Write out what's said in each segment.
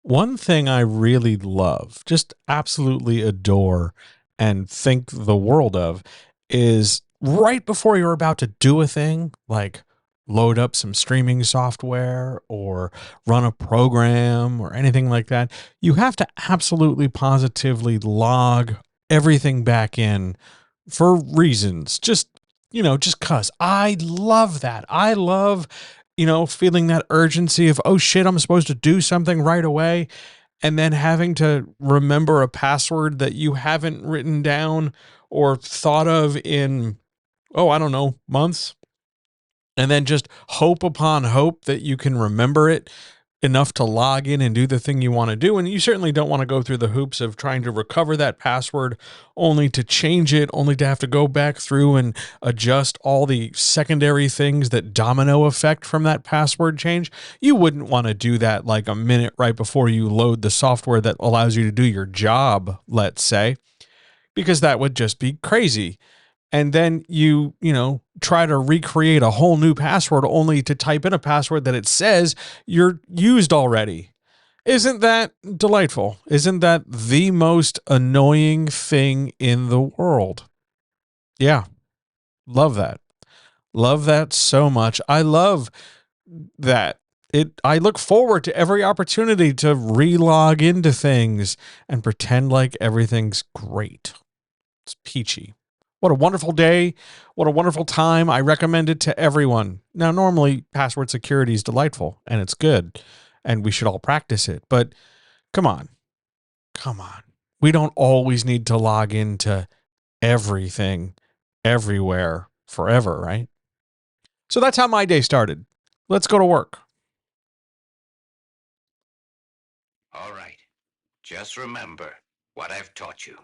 One thing I really love, just absolutely adore, and think the world of is right before you're about to do a thing, like load up some streaming software or run a program or anything like that, you have to absolutely positively log everything back in for reasons. Just cuz I love that. I love feeling that urgency of, oh shit, I'm supposed to do something right away. And then having to remember a password that you haven't written down or thought of in, oh, I don't know, months. And then just hope upon hope that you can remember it enough to log in and do the thing you want to do. And you certainly don't want to go through the hoops of trying to recover that password only to change it, only to have to go back through and adjust all the secondary things that domino effect from that password change. You wouldn't want to do that like a minute right before you load the software that allows you to do your job, let's say, because that would just be crazy. And then you try to recreate a whole new password only to type in a password that it says you're used already. Isn't that delightful? Isn't that the most annoying thing in the world? Yeah, love that. Love that so much. I love that. I look forward to every opportunity to relog into things and pretend like everything's great. It's peachy. What a wonderful day. What a wonderful time. I recommend it to everyone. Now, normally password security is delightful and it's good and we should all practice it. But come on, come on. We don't always need to log into everything, everywhere, forever, right? So that's how my day started. Let's go to work. All right. Just remember what I've taught you.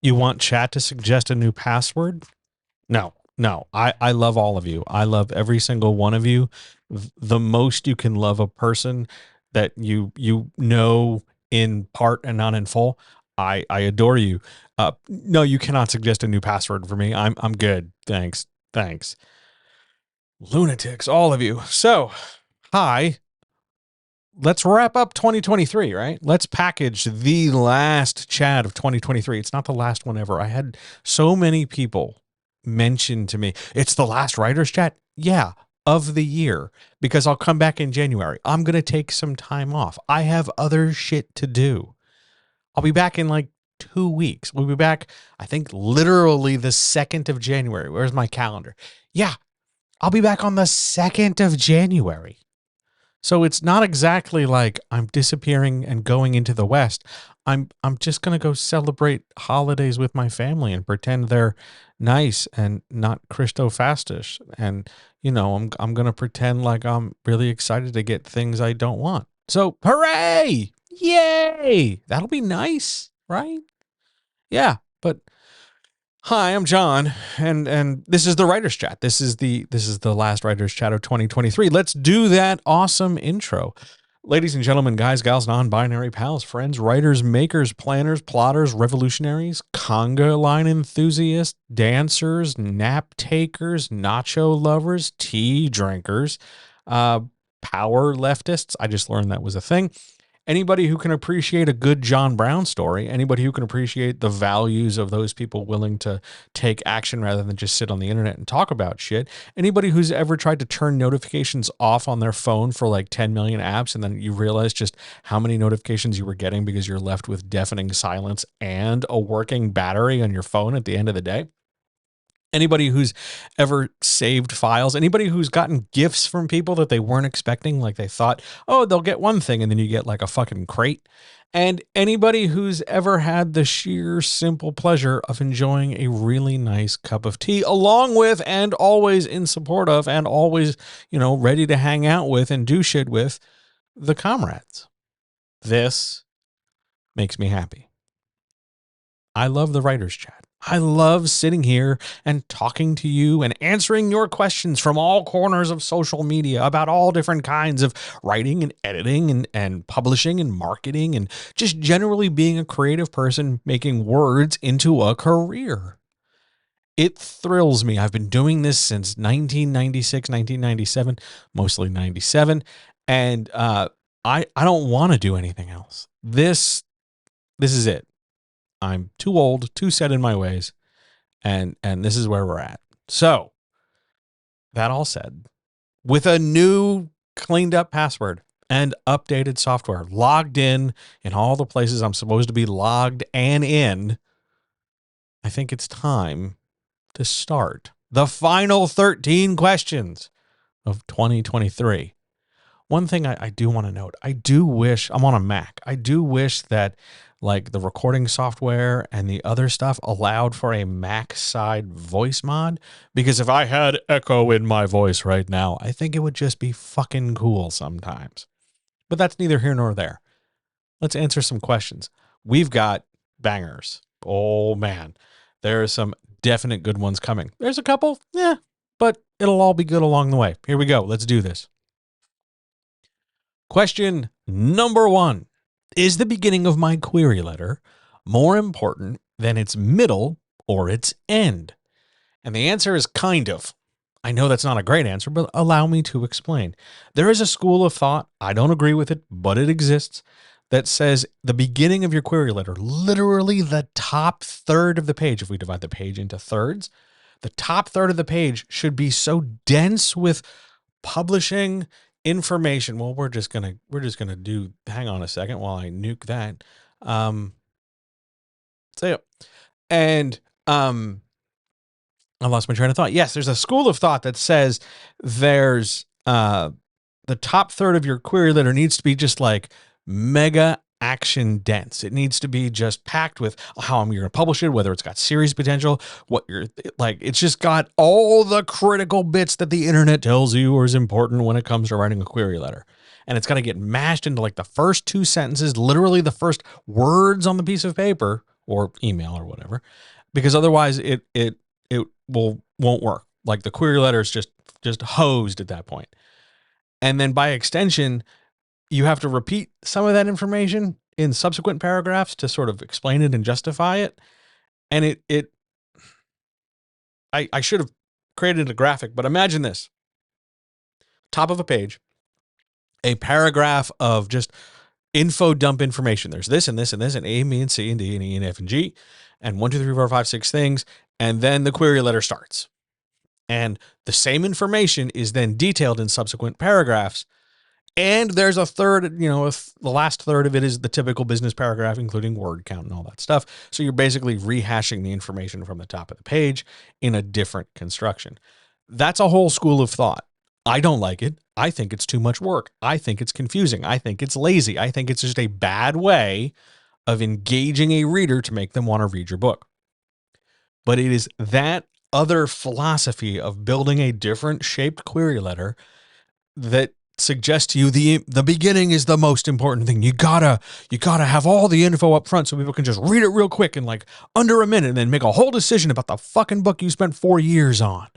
You want chat to suggest a new password? No, no. I love all of you. I love every single one of you. The most you can love a person that you know in part and not in full. I adore you. No, you cannot suggest a new password for me. I'm good. Thanks. Thanks. Lunatics, all of you. So, hi. Let's wrap up 2023, right? Let's package the last chat of 2023. It's not the last one ever. I had so many people mention to me, it's the last writer's chat. Yeah, of the year, because I'll come back in January. I'm going to take some time off. I have other shit to do. I'll be back in like 2 weeks. We'll be back, I think, literally the 2nd of January. Where's my calendar? Yeah, I'll be back on the 2nd of January. So it's not exactly like I'm disappearing and going into the West. I'm just gonna go celebrate holidays with my family and pretend they're nice and not Christofastish. And I'm gonna pretend like I'm really excited to get things I don't want. So hooray! Yay! That'll be nice, right? Yeah. But hi, I'm John, and this is the Writers Chat. This is the last Writers Chat of 2023. Let's do that awesome intro. Ladies and gentlemen, guys, gals, non-binary pals, friends, writers, makers, planners, plotters, revolutionaries, conga line enthusiasts, dancers, nap takers, nacho lovers, tea drinkers, power leftists. I just learned that was a thing. Anybody who can appreciate a good John Brown story, anybody who can appreciate the values of those people willing to take action rather than just sit on the internet and talk about shit, anybody who's ever tried to turn notifications off on their phone for like 10 million apps and then you realize just how many notifications you were getting because you're left with deafening silence and a working battery on your phone at the end of the day. Anybody who's ever saved files, anybody who's gotten gifts from people that they weren't expecting, like they thought, oh, they'll get one thing, and then you get like a fucking crate. And anybody who's ever had the sheer simple pleasure of enjoying a really nice cup of tea, along with and always in support of and always, ready to hang out with and do shit with the comrades. This makes me happy. I love the writer's chat. I love sitting here and talking to you and answering your questions from all corners of social media about all different kinds of writing and editing and publishing and marketing and just generally being a creative person making words into a career. It thrills me. I've been doing this since 1996, 1997, mostly 97. And I don't want to do anything else. This is it. I'm too old, too set in my ways, and this is where we're at. So, that all said, with a new cleaned up password and updated software, logged in all the places I'm supposed to be logged and in, I think it's time to start the final 13 questions of 2023. One thing I do want to note, I do wish, I'm on a Mac, I do wish that like the recording software and the other stuff allowed for a Mac side voice mod, because if I had echo in my voice right now, I think it would just be fucking cool sometimes. But that's neither here nor there. Let's answer some questions. We've got bangers. Oh man, there are some definite good ones coming. There's a couple, but it'll all be good along the way. Here we go. Let's do this. Question number 1. Is the beginning of my query letter more important than its middle or its end? And the answer is kind of. I know that's not a great answer, but allow me to explain. There is a school of thought, I don't agree with it, but it exists, that says the beginning of your query letter, literally the top third of the page, if we divide the page into thirds, the top third of the page should be so dense with publishing information. Well, we're just gonna do. Hang on a second while I nuke that. So, and I lost my train of thought. Yes, there's a school of thought that says there's the top third of your query letter needs to be just like mega action dense. It needs to be just packed with how you're going to publish it, whether it's got series potential, what you're like. It's just got all the critical bits that the internet tells you are important when it comes to writing a query letter. And it's got to get mashed into like the first 2 sentences, literally the first words on the piece of paper or email or whatever, because otherwise it won't work. Like the query letter is just hosed at that point. And then by extension, you have to repeat some of that information in subsequent paragraphs to sort of explain it and justify it. And I should have created a graphic, but imagine this. Top of a page, a paragraph of just info dump information. There's this and this and this and A, B, and C and D and E and F and G and 1, 2, 3, 4, 5, 6 things. And then the query letter starts. And the same information is then detailed in subsequent paragraphs. And there's a third, if the last third of it is the typical business paragraph, including word count and all that stuff. So you're basically rehashing the information from the top of the page in a different construction. That's a whole school of thought. I don't like it. I think it's too much work. I think it's confusing. I think it's lazy. I think it's just a bad way of engaging a reader to make them want to read your book. But it is that other philosophy of building a different shaped query letter that suggests to you the beginning is the most important thing. You gotta have all the info up front so people can just read it real quick in like under a minute and then make a whole decision about the fucking book you spent 4 years on.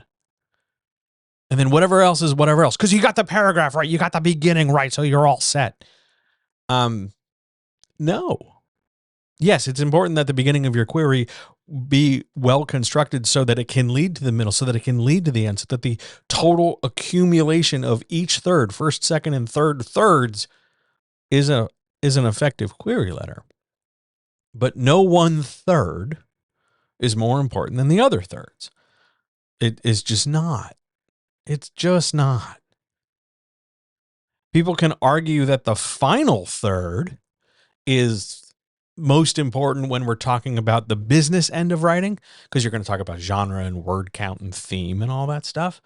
And then whatever else is whatever else. Because you got the paragraph right. You got the beginning right. So you're all set. No. Yes, it's important that the beginning of your query be well constructed so that it can lead to the middle, so that it can lead to the end, so that the total accumulation of each third, first, second, and third thirds is an effective query letter. But no one third is more important than the other thirds. It is just not. It's just not. People can argue that the final third is most important when we're talking about the business end of writing, because you're going to talk about genre and word count and theme and all that stuff.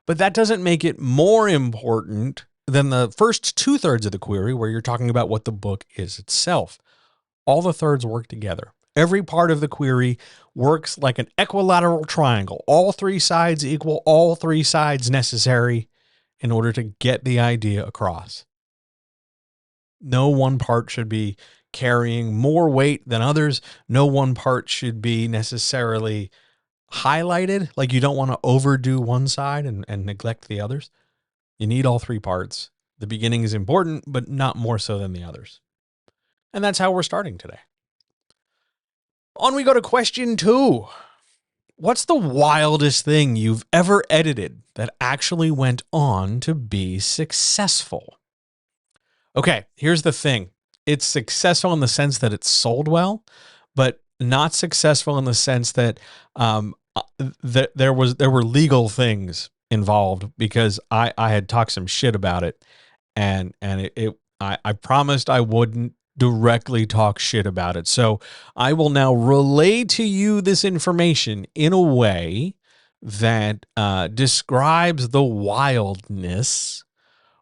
But that doesn't make it more important than the first 2/3 of the query, where you're talking about what the book is itself. All the thirds work together. Every part of the query works like an equilateral triangle. All three sides equal all three sides necessary in order to get the idea across. No one part should be carrying more weight than others. No one part should be necessarily highlighted. Like, you don't want to overdo one side and neglect the others. You need all three parts. The beginning is important, but not more so than the others. And that's how we're starting today. On we go to question 2. What's the wildest thing you've ever edited that actually went on to be successful? Okay, here's the thing. It's successful in the sense that it's sold well, but not successful in the sense that there were legal things involved, because I had talked some shit about it, and I promised I wouldn't directly talk shit about it. So I will now relay to you this information in a way that describes the wildness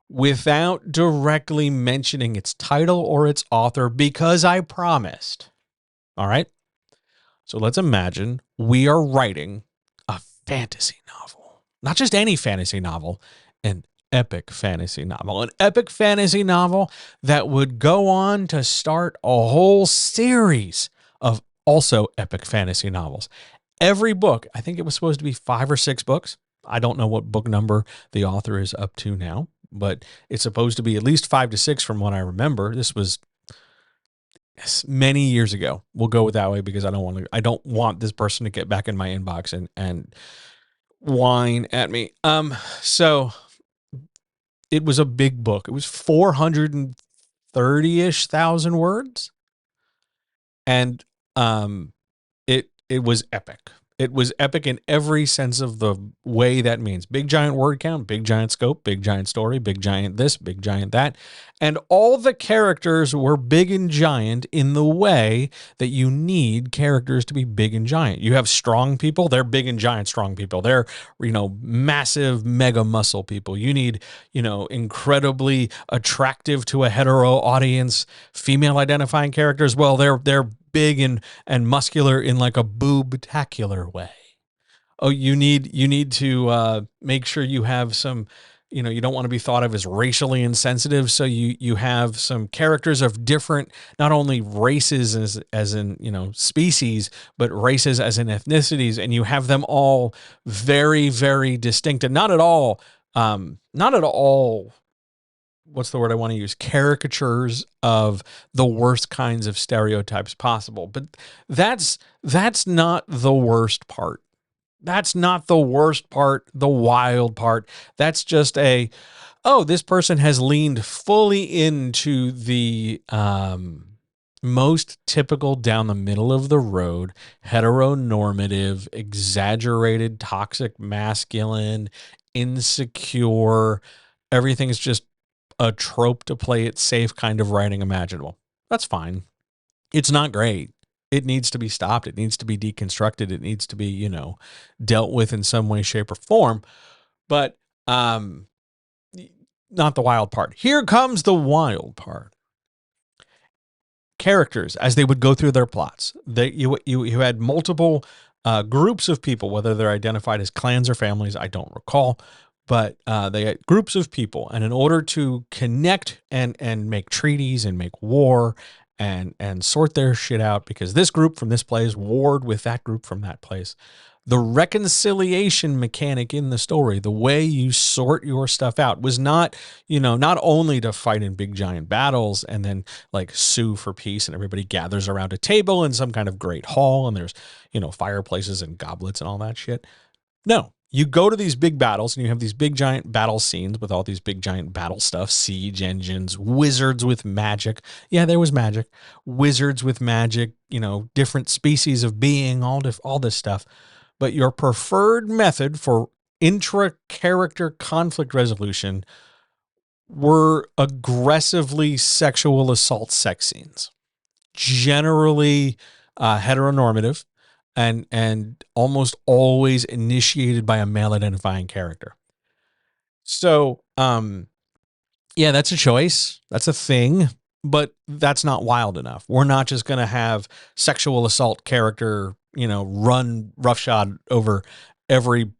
without directly mentioning its title or its author, because I promised. All right. So let's imagine we are writing a fantasy novel, not just any fantasy novel, an epic fantasy novel, that would go on to start a whole series of also epic fantasy novels. Every book, I think it was supposed to be 5 or 6 books. I don't know what book number the author is up to now, but it's supposed to be at least 5 to 6 from what I remember. This was many years ago. We'll go with that way, because I don't want this person to get back in my inbox and whine at me. So it was a big book. It was 430-ish thousand words. And it was epic. It was epic in every sense of the way that means. Big giant word count, big giant scope, big giant story, big giant this, big giant that. And all the characters were big and giant in the way that you need characters to be big and giant. You have strong people, they're big and giant strong people. They're, massive mega muscle people. You need, incredibly attractive to a hetero audience female identifying characters. Well, they're big and muscular in like a boobtacular way. Oh, you need to make sure you have some, you don't want to be thought of as racially insensitive. So you have some characters of different, not only races as in, species, but races as in ethnicities. And you have them all very, very distinct, and not at all, what's the word I want to use? Caricatures of the worst kinds of stereotypes possible. But that's not the worst part. That's not the worst part, the wild part. That's just this person has leaned fully into the most typical down the middle of the road, heteronormative, exaggerated, toxic, masculine, insecure. Everything's just a trope to play it safe kind of writing imaginable. That's fine. It's not great. It needs to be stopped. It needs to be deconstructed. It needs to be, dealt with in some way, shape, or form. But not the wild part. Here comes the wild part. Characters, as they would go through their plots, you had multiple groups of people, whether they're identified as clans or families, I don't recall. But they had groups of people, and in order to connect and make treaties and make war and sort their shit out, because this group from this place warred with that group from that place, the reconciliation mechanic in the story, the way you sort your stuff out, was not, not only to fight in big giant battles and then like sue for peace and everybody gathers around a table in some kind of great hall and there's, fireplaces and goblets and all that shit. No, you go to these big battles and you have these big giant battle scenes with all these big giant battle stuff, siege engines, wizards with magic. Yeah, there was magic. Wizards with magic, different species of being, all this stuff. But your preferred method for intra-character conflict resolution were aggressively sexual assault sex scenes. generally heteronormative, and almost always initiated by a male identifying character. So, yeah, that's a choice. That's a thing, but that's not wild enough. We're not just going to have sexual assault character, run roughshod over every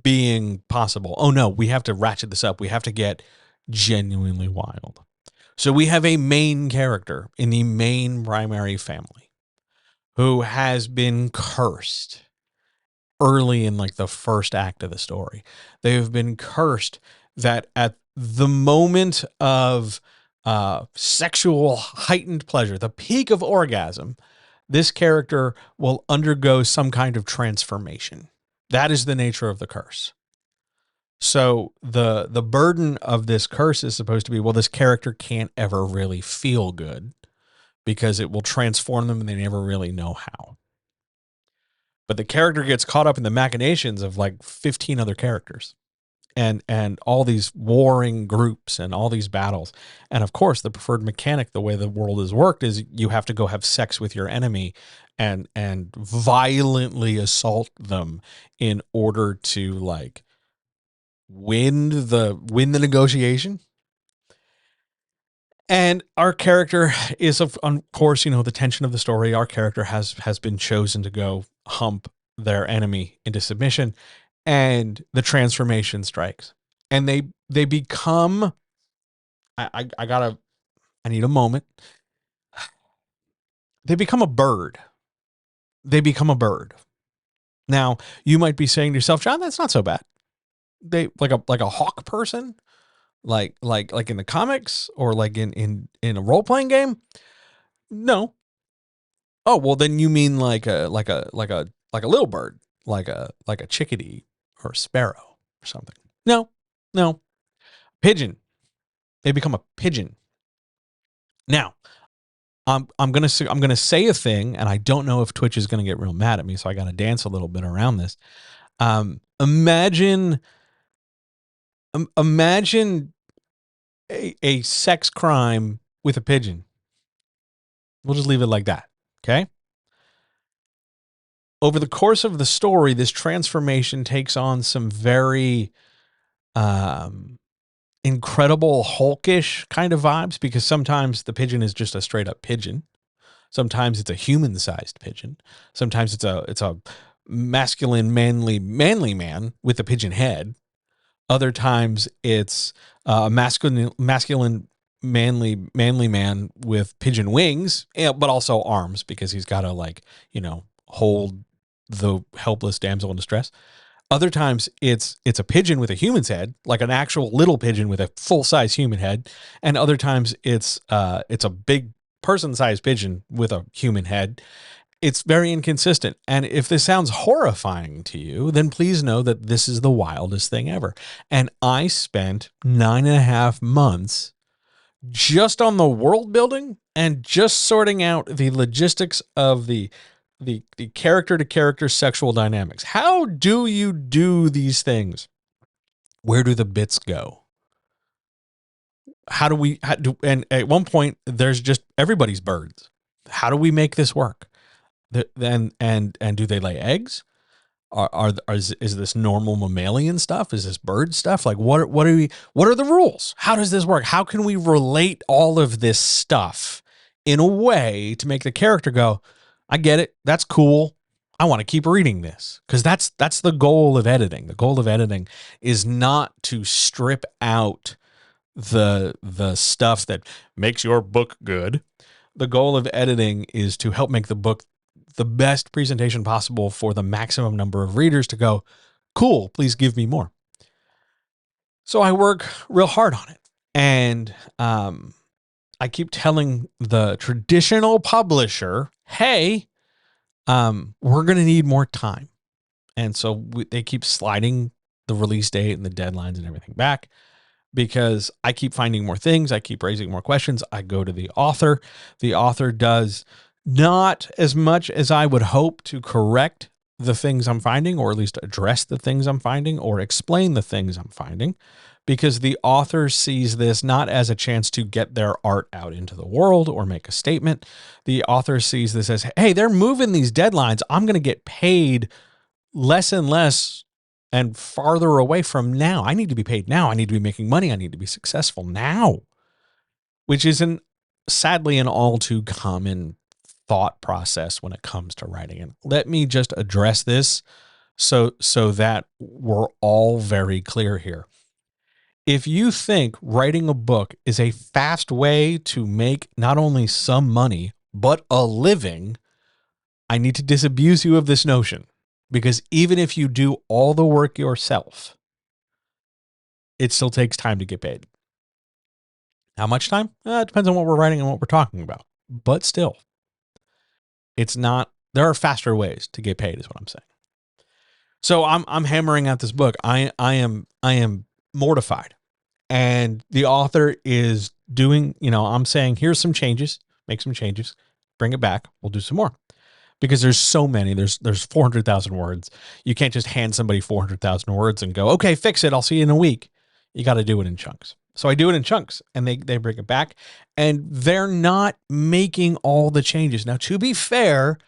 being possible. Oh no, we have to ratchet this up. We have to get genuinely wild. So we have a main character in the main primary family who has been cursed early in like the first act of the story. They have been cursed that at the moment of sexual heightened pleasure, the peak of orgasm, this character will undergo some kind of transformation. That is the nature of the curse. So the burden of this curse is supposed to be, well, this character can't ever really feel good because it will transform them and they never really know how. But the character gets caught up in the machinations of like 15 other characters and all these warring groups and all these battles. And of course, the preferred mechanic, the way the world is worked, is you have to go have sex with your enemy and violently assault them in order to like win the negotiation. And our character is, of course, the tension of the story. Our character has been chosen to go hump their enemy into submission, and the transformation strikes, and they become. I need a moment. They become a bird. They become a bird. Now you might be saying to yourself, John, that's not so bad. They like a hawk person, like in the comics or like in a role playing game. No. Oh, well then you mean like a little bird, like a chickadee or a sparrow or something. No. No. Pigeon. They become a pigeon. Now, I'm gonna say a thing, and I don't know if Twitch is gonna get real mad at me, so I gotta dance a little bit around this. Imagine a sex crime with a pigeon. We'll just leave it like that. Okay. Over the course of the story, this transformation takes on some very incredible Hulkish kind of vibes, because sometimes the pigeon is just a straight up pigeon. Sometimes it's a human sized pigeon. Sometimes it's a masculine, manly man with a pigeon head. Other times it's a masculine, manly man with pigeon wings, but also arms, because he's got to hold the helpless damsel in distress. Other times it's a pigeon with a human's head, like an actual little pigeon with a full size human head, and other times it's a big person sized pigeon with a human head. It's very inconsistent. And if this sounds horrifying to you, then please know that this is the wildest thing ever. And I spent 9.5 months just on the world building and just sorting out the logistics of the character to character sexual dynamics. How do you do these things? Where do the bits go? And at one point there's just everybody's birds. How do we make this work? Then and do they lay eggs? Is this normal mammalian stuff? Is this bird stuff? Like what are the rules? How does this work? How can we relate all of this stuff in a way to make the character go, I get it. That's cool. I want to keep reading this, because that's the goal of editing. The goal of editing is not to strip out the stuff that makes your book good. The goal of editing is to help make the book the best presentation possible for the maximum number of readers to go, cool, please give me more. So I work real hard on it. And I keep telling the traditional publisher, hey, we're going to need more time. And so they keep sliding the release date and the deadlines and everything back, because I keep finding more things. I keep raising more questions. I go to the author. The author does not as much as I would hope to correct the things I'm finding, or at least address the things I'm finding, or explain the things I'm finding. because the author sees this not as a chance to get their art out into the world or make a statement. The author sees this as, hey, they're moving these deadlines. I'm going to get paid less and less and farther away from now. I need to be paid now. I need to be making money. I need to be successful now, which is sadly an all too common thought process when it comes to writing. And let me just address this so that we're all very clear here. If you think writing a book is a fast way to make not only some money, but a living, I need to disabuse you of this notion. Because even if you do all the work yourself, it still takes time to get paid. How much time? It depends on what we're writing and what we're talking about. But still, it's not, there are faster ways to get paid, is what I'm saying. So I'm hammering out this book. I am mortified. And the author is doing, I'm saying, here's some changes, make some changes, bring it back. We'll do some more. Because there's so many, there's 400,000 words. You can't just hand somebody 400,000 words and go, okay, fix it. I'll see you in a week. You got to do it in chunks. So I do it in chunks, and they bring it back, and they're not making all the changes. Now, to be fair,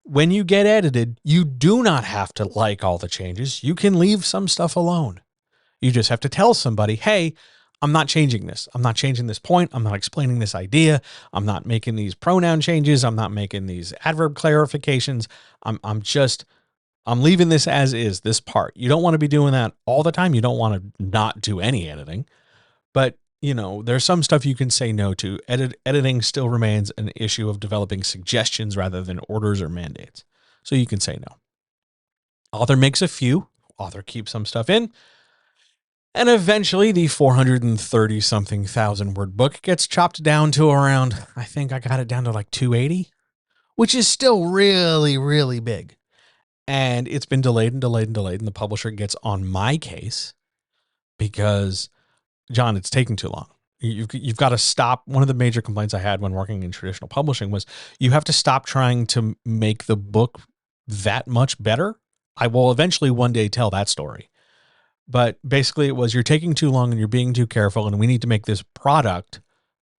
when you get edited, you do not have to like all the changes. You can leave some stuff alone. You just have to tell somebody, hey, I'm not changing this. I'm not changing this point. I'm not explaining this idea. I'm not making these pronoun changes. I'm not making these adverb clarifications. I'm leaving this as is, this part. You don't want to be doing that all the time. You don't want to not do any editing. But, there's some stuff you can say no to. Editing still remains an issue of developing suggestions rather than orders or mandates. So you can say no. Author makes a few. Author keeps some stuff in. And eventually the 430 something thousand word book gets chopped down to around, I think I got it down to like 280, which is still really, really big. And it's been delayed and delayed and delayed. And the publisher gets on my case because, John, it's taking too long. You've got to stop. One of the major complaints I had when working in traditional publishing was you have to stop trying to make the book that much better. I will eventually one day tell that story. But basically it was, you're taking too long and you're being too careful, and we need to make this product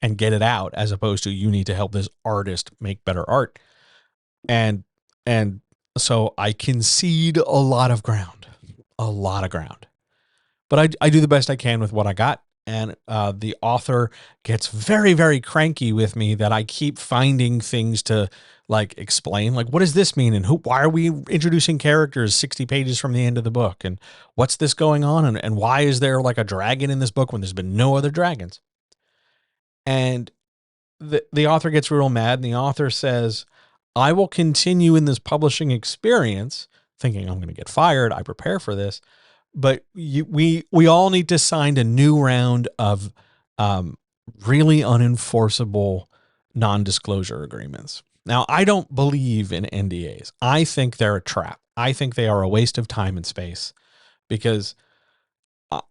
and get it out, as opposed to you need to help this artist make better art. And so I concede a lot of ground. But I do the best I can with what I got. And the author gets very, very cranky with me that I keep finding things to explain, what does this mean? And why are we introducing characters 60 pages from the end of the book? And what's this going on? And why is there a dragon in this book when there's been no other dragons? And the author gets real mad, and the author says, I will continue in this publishing experience thinking I'm going to get fired. I prepare for this. But we all need to sign a new round of really unenforceable non-disclosure agreements. Now, I don't believe in NDAs. I think they're a trap. I think they are a waste of time and space, because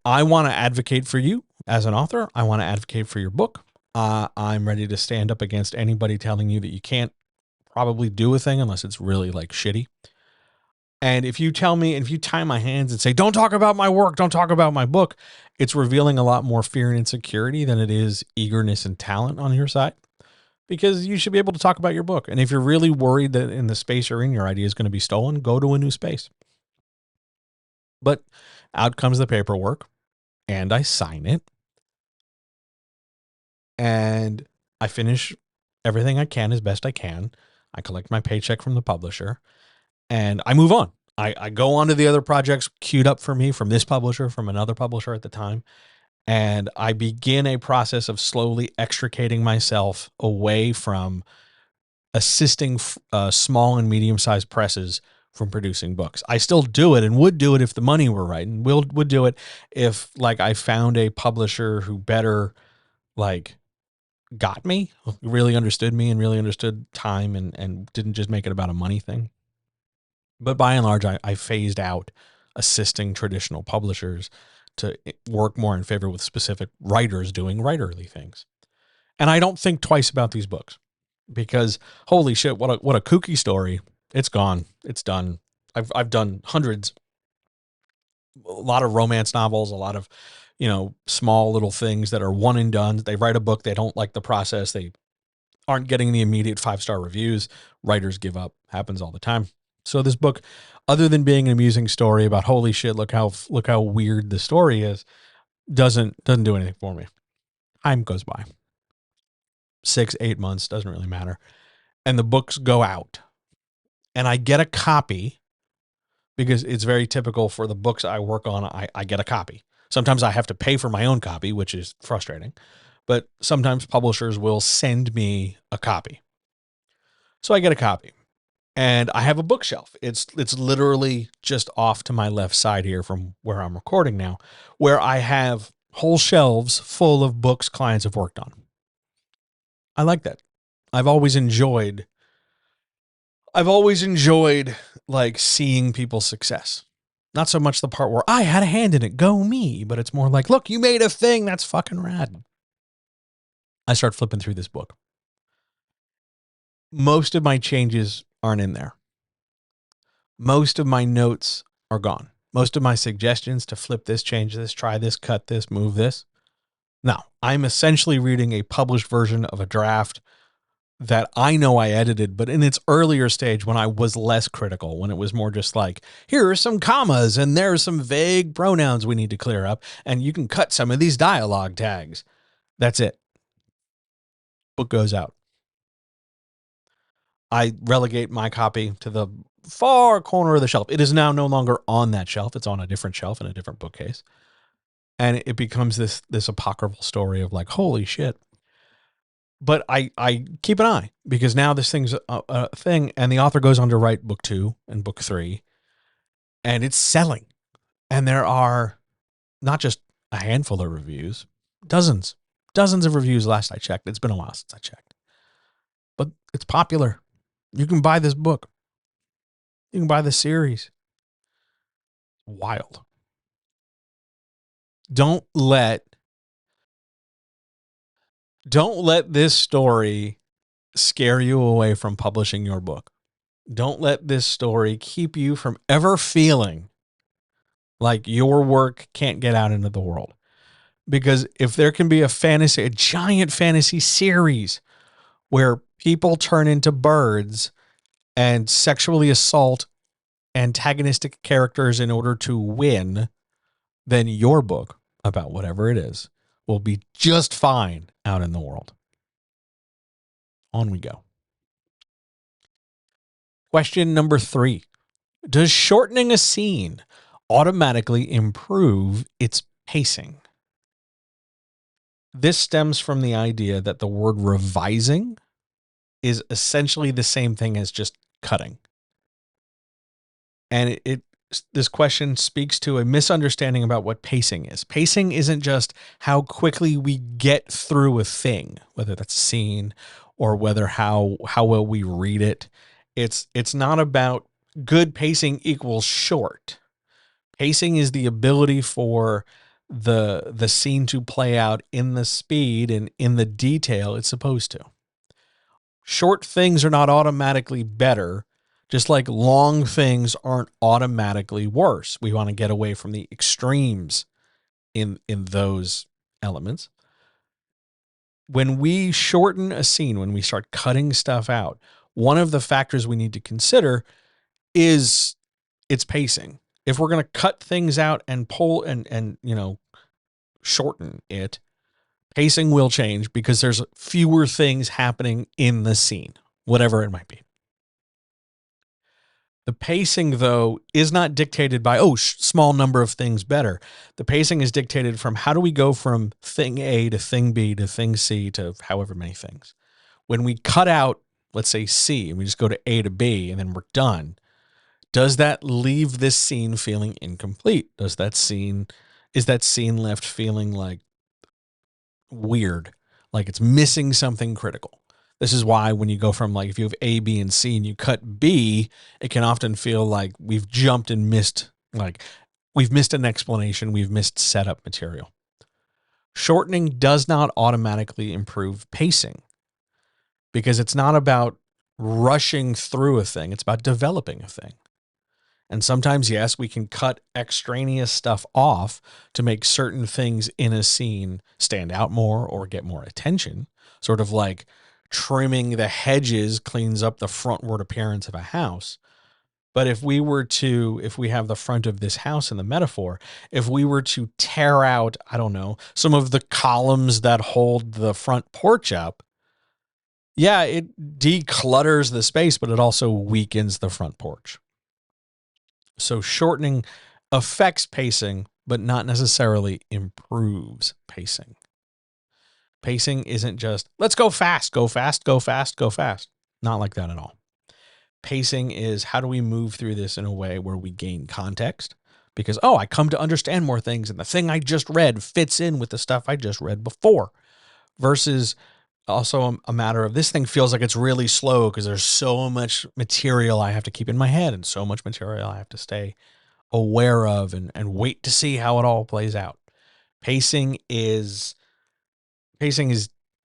I want to advocate for you as an author. I want to advocate for your book. I'm ready to stand up against anybody telling you that you can't probably do a thing unless it's really shitty. And if you tell me, and if you tie my hands and say, don't talk about my work, don't talk about my book, it's revealing a lot more fear and insecurity than it is eagerness and talent on your side, because you should be able to talk about your book. And if you're really worried that in the space you're in, your idea is going to be stolen, go to a new space. But out comes the paperwork, and I sign it, and I finish everything I can as best I can. I collect my paycheck from the publisher, and I move on. I go on to the other projects queued up for me from this publisher, from another publisher at the time. And I begin a process of slowly extricating myself away from assisting small and medium-sized presses from producing books. I still do it and would do it if the money were right, and would do it if I found a publisher who better got me, really understood me and really understood time, and didn't just make it about a money thing. But by and large, I phased out assisting traditional publishers to work more in favor with specific writers doing writerly things. And I don't think twice about these books, because holy shit, what a kooky story. It's gone. It's done. I've done hundreds, a lot of romance novels, a lot of, small little things that are one and done. They write a book, they don't like the process, they aren't getting the immediate 5-star reviews. Writers give up. Happens all the time. So this book, other than being an amusing story about holy shit, look how weird the story is, doesn't do anything for me. Time goes by. 6-8 months, doesn't really matter. And the books go out. And I get a copy because it's very typical for the books I work on. I get a copy. Sometimes I have to pay for my own copy, which is frustrating. But sometimes publishers will send me a copy. So I get a copy. And I have a bookshelf. It's literally just off to my left side here from where I'm recording now, where I have whole shelves full of books clients have worked on. I like that. I've always enjoyed like seeing people's success. Not so much the part where I had a hand in it, go me, but it's more like, look, you made a thing, that's fucking rad. I start flipping through this book. Most of my changes aren't in there. Most of my notes are gone. Most of my suggestions to flip this, change this, try this, cut this, move this. No, I'm essentially reading a published version of a draft that I know I edited, but in its earlier stage when I was less critical, when it was more just like, here are some commas and there's some vague pronouns we need to clear up, and you can cut some of these dialogue tags. That's it. Book goes out. I relegate my copy to the far corner of the shelf. It is now no longer on that shelf. It's on a different shelf in a different bookcase. And it becomes this apocryphal story of like, holy shit. But I keep an eye because now this thing's a thing, and the author goes on to write book 2 and book 3, and it's selling. And there are not just a handful of reviews, dozens of reviews last I checked. It's been a while since I checked. But it's popular. You can buy this book. You can buy the series. Wild. Don't let this story scare you away from publishing your book. Don't let this story keep you from ever feeling like your work can't get out into the world. Because if there can be a giant fantasy series where people turn into birds and sexually assault antagonistic characters in order to win, then your book, about whatever it is, will be just fine out in the world. On we go. Question number 3. Does shortening a scene automatically improve its pacing? This stems from the idea that the word revising is essentially the same thing as just cutting. And this question speaks to a misunderstanding about what pacing is. Pacing isn't just how quickly we get through a thing, whether that's a scene or whether how well we read it. It's not about good pacing equals short. Pacing is the ability for the scene to play out in the speed and in the detail it's supposed to. Short things are not automatically better, just like long things aren't automatically worse. We want to get away from the extremes in those elements. When we shorten a scene, when we start cutting stuff out, one of the factors we need to consider is its pacing. If we're going to cut things out and pull and shorten it, pacing will change because there's fewer things happening in the scene, whatever it might be. The pacing, though, is not dictated by, small number of things better. The pacing is dictated from how do we go from thing A to thing B to thing C to however many things. When we cut out, let's say C, and we just go to A to B and then we're done, does that leave this scene feeling incomplete? Is that scene left feeling like weird, like it's missing something critical? This is why when you go from like, if you have A, B, and C and you cut B, it can often feel like we've jumped and missed, like we've missed an explanation, we've missed setup material. Shortening does not automatically improve pacing because it's not about rushing through a thing. It's about developing a thing. And sometimes, yes, we can cut extraneous stuff off to make certain things in a scene stand out more or get more attention, sort of like trimming the hedges cleans up the frontward appearance of a house. But if we have the front of this house in the metaphor, if we were to tear out, I don't know, some of the columns that hold the front porch up, yeah, it declutters the space, but it also weakens the front porch. So shortening affects pacing, but not necessarily improves pacing. Pacing isn't just, let's go fast, go fast, go fast, go fast. Not like that at all. Pacing is, how do we move through this in a way where we gain context? Because, oh, I come to understand more things, and the thing I just read fits in with the stuff I just read before. Versus also a matter of, this thing feels like it's really slow because there's so much material I have to keep in my head and so much material I have to stay aware of and wait to see how it all plays out. Pacing is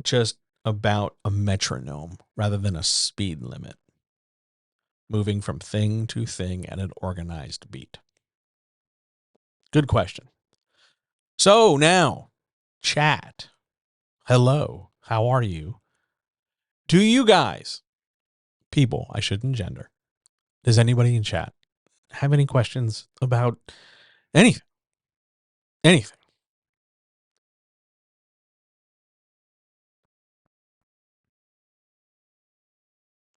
just about a metronome rather than a speed limit, moving from thing to thing at an organized beat. Good question. So now, chat. Hello. How are you? Do you guys, people, I shouldn't gender, does anybody in chat have any questions about anything? Anything?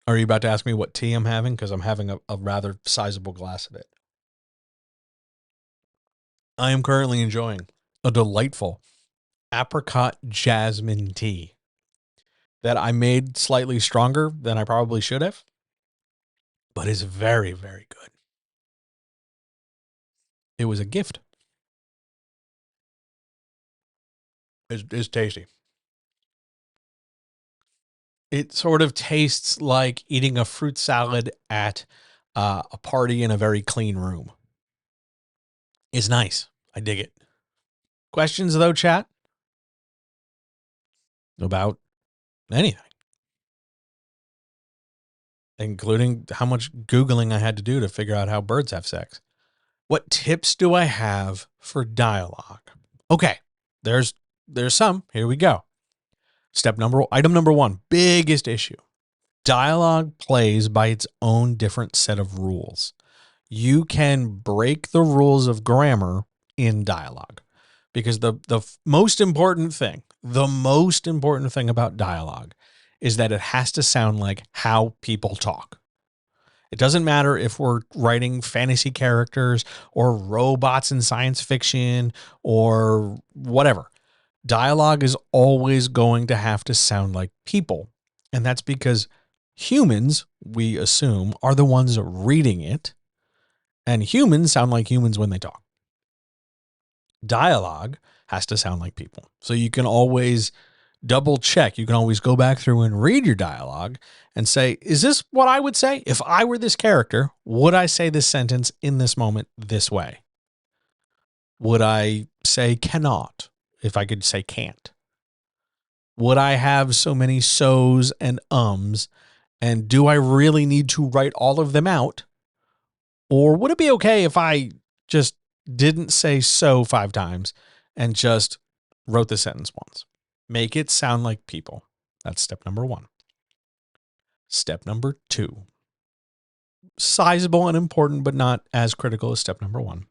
Are you about to ask me what tea I'm having? Because I'm having a rather sizable glass of it. I am currently enjoying a delightful apricot jasmine tea that I made slightly stronger than I probably should have, but is very, very good. It was a gift. It's tasty. It sort of tastes like eating a fruit salad at a party in a very clean room. It's nice. I dig it. Questions, though, chat? About anything, including how much Googling I had to do to figure out how birds have sex. What tips do I have for dialogue? Okay, there's some. Here we go. Item number 1, biggest issue. Dialogue plays by its own different set of rules. You can break the rules of grammar in dialogue, because the most important thing about dialogue is that it has to sound like how people talk. It doesn't matter if we're writing fantasy characters or robots in science fiction or whatever. Dialogue is always going to have to sound like people. And that's because humans, we assume, are the ones reading it. And humans sound like humans when they talk. Dialogue has to sound like people. So you can always double check. You can always go back through and read your dialogue and say, is this what I would say? If I were this character, would I say this sentence in this moment this way? Would I say cannot if I could say can't? Would I have so many so's and ums? And do I really need to write all of them out? Or would it be okay if I just didn't say so 5 times and just wrote the sentence once? Make it sound like people. That's step number 1. Step number 2. Sizable and important, but not as critical as step number 1.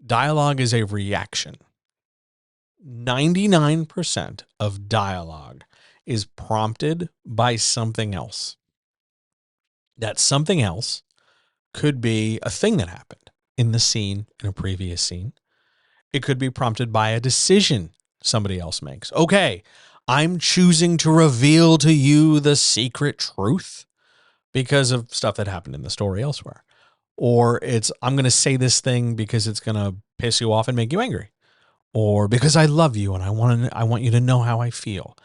Dialogue is a reaction. 99% of dialogue is prompted by something else. That something else could be a thing that happened in the scene, in a previous scene. It could be prompted by a decision somebody else makes. Okay, I'm choosing to reveal to you the secret truth because of stuff that happened in the story elsewhere. Or it's, I'm going to say this thing because it's going to piss you off and make you angry. Or because I love you and I want you to know how I feel.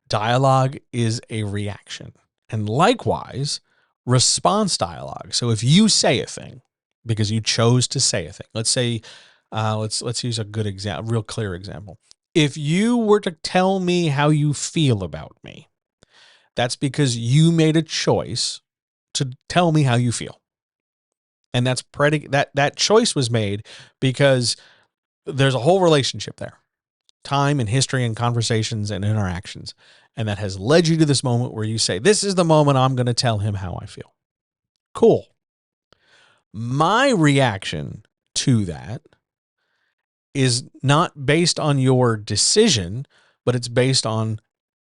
Dialogue is a reaction. And likewise, response dialogue. So if you say a thing because you chose to say a thing, let's say, let's use a good example, real clear example. If you were to tell me how you feel about me, that's because you made a choice to tell me how you feel. And that choice was made because there's a whole relationship there, time and history and conversations and interactions. And that has led you to this moment where you say, this is the moment I'm going to tell him how I feel. Cool. My reaction to that is not based on your decision, but it's based on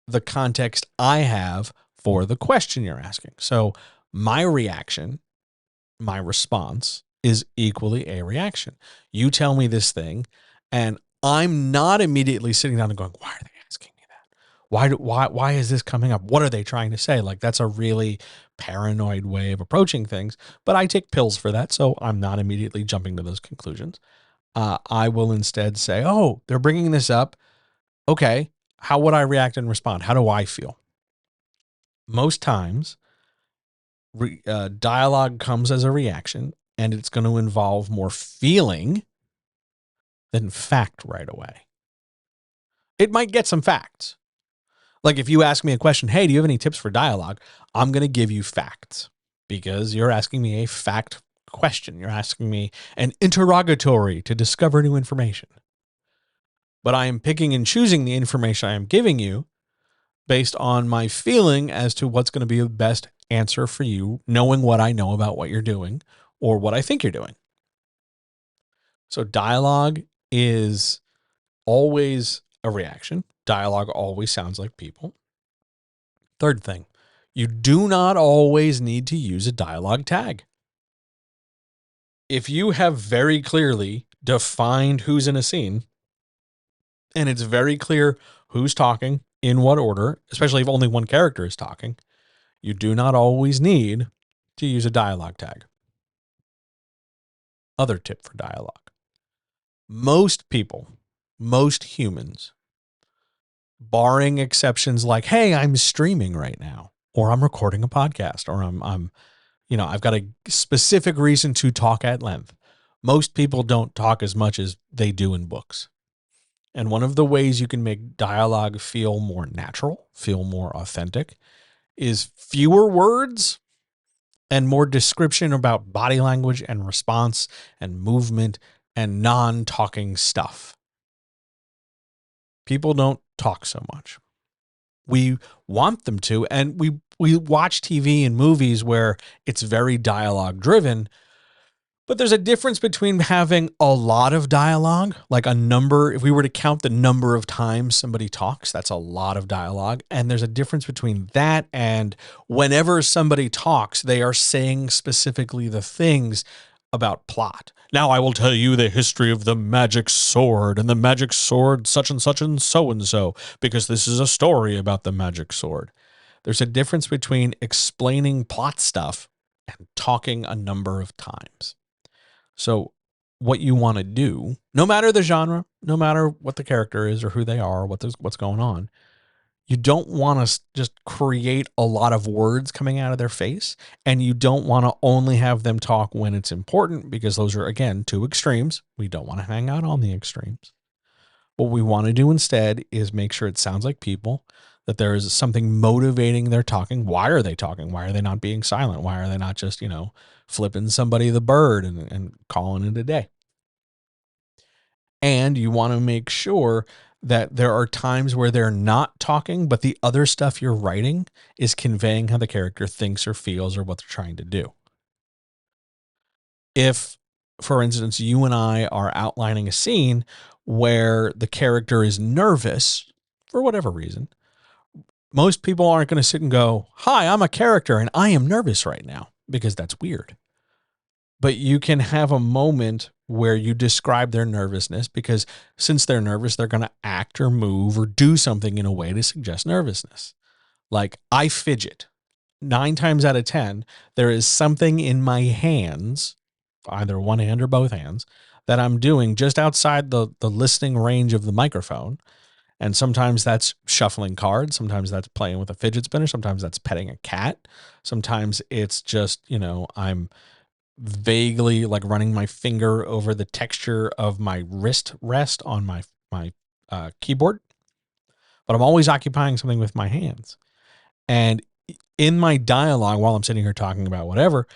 the context I have for the question you're asking. So my reaction, my response is equally a reaction. You tell me this thing, and I'm not immediately sitting down and going, why are they asking me that? Why is this coming up? What are they trying to say? Like, that's a really paranoid way of approaching things, but I take pills for that. So I'm not immediately jumping to those conclusions. I will instead say, oh, they're bringing this up. Okay. How would I react and respond? How do I feel? Most times, dialogue comes as a reaction, and it's going to involve more feeling than fact right away. It might get some facts. Like if you ask me a question, hey, do you have any tips for dialogue? I'm going to give you facts because you're asking me a fact question. You're asking me an interrogatory to discover new information. But I am picking and choosing the information I am giving you based on my feeling as to what's going to be the best answer for you, knowing what I know about what you're doing or what I think you're doing. So dialogue is always a reaction. Dialogue always sounds like people. Third thing, you do not always need to use a dialogue tag. If you have very clearly defined who's in a scene, and it's very clear who's talking in what order, especially if only one character is talking, you do not always need to use a dialogue tag. Other tip for dialogue. Most people, most humans, barring exceptions like, hey, I'm streaming right now, or I'm recording a podcast, or I've got a specific reason to talk at length. Most people don't talk as much as they do in books. And one of the ways you can make dialogue feel more natural, feel more authentic, is fewer words and more description about body language and response and movement and non-talking stuff. People don't talk so much. We want them to, and we watch TV and movies where it's very dialogue driven. But there's a difference between having a lot of dialogue, like a number. If we were to count the number of times somebody talks, that's a lot of dialogue. And there's a difference between that and whenever somebody talks, they are saying specifically the things about plot. Now I will tell you the history of the magic sword and the magic sword such and so, because this is a story about the magic sword. There's a difference between explaining plot stuff and talking a number of times. So what you want to do, no matter the genre, no matter what the character is or who they are, what's going on, you don't want to just create a lot of words coming out of their face, and you don't want to only have them talk when it's important, because those are, again, two extremes. We don't want to hang out on the extremes. What we want to do instead is make sure it sounds like people, that there is something motivating their talking. Why are they talking? Why are they not being silent? Why are they not just, flipping somebody the bird and calling it a day? And you want to make sure that there are times where they're not talking, but the other stuff you're writing is conveying how the character thinks or feels or what they're trying to do. If, for instance, you and I are outlining a scene where the character is nervous for whatever reason, most people aren't going to sit and go, hi, I'm a character and I am nervous right now, because that's weird. But you can have a moment where you describe their nervousness, because since they're nervous, they're going to act or move or do something in a way to suggest nervousness. Like, I fidget. 9 times out of 10, there is something in my hands, either one hand or both hands, that I'm doing just outside the listening range of the microphone. And sometimes that's shuffling cards. Sometimes that's playing with a fidget spinner. Sometimes that's petting a cat. Sometimes it's just, I'm vaguely like running my finger over the texture of my wrist rest on my keyboard. But I'm always occupying something with my hands. And in my dialogue, while I'm sitting here talking about whatever,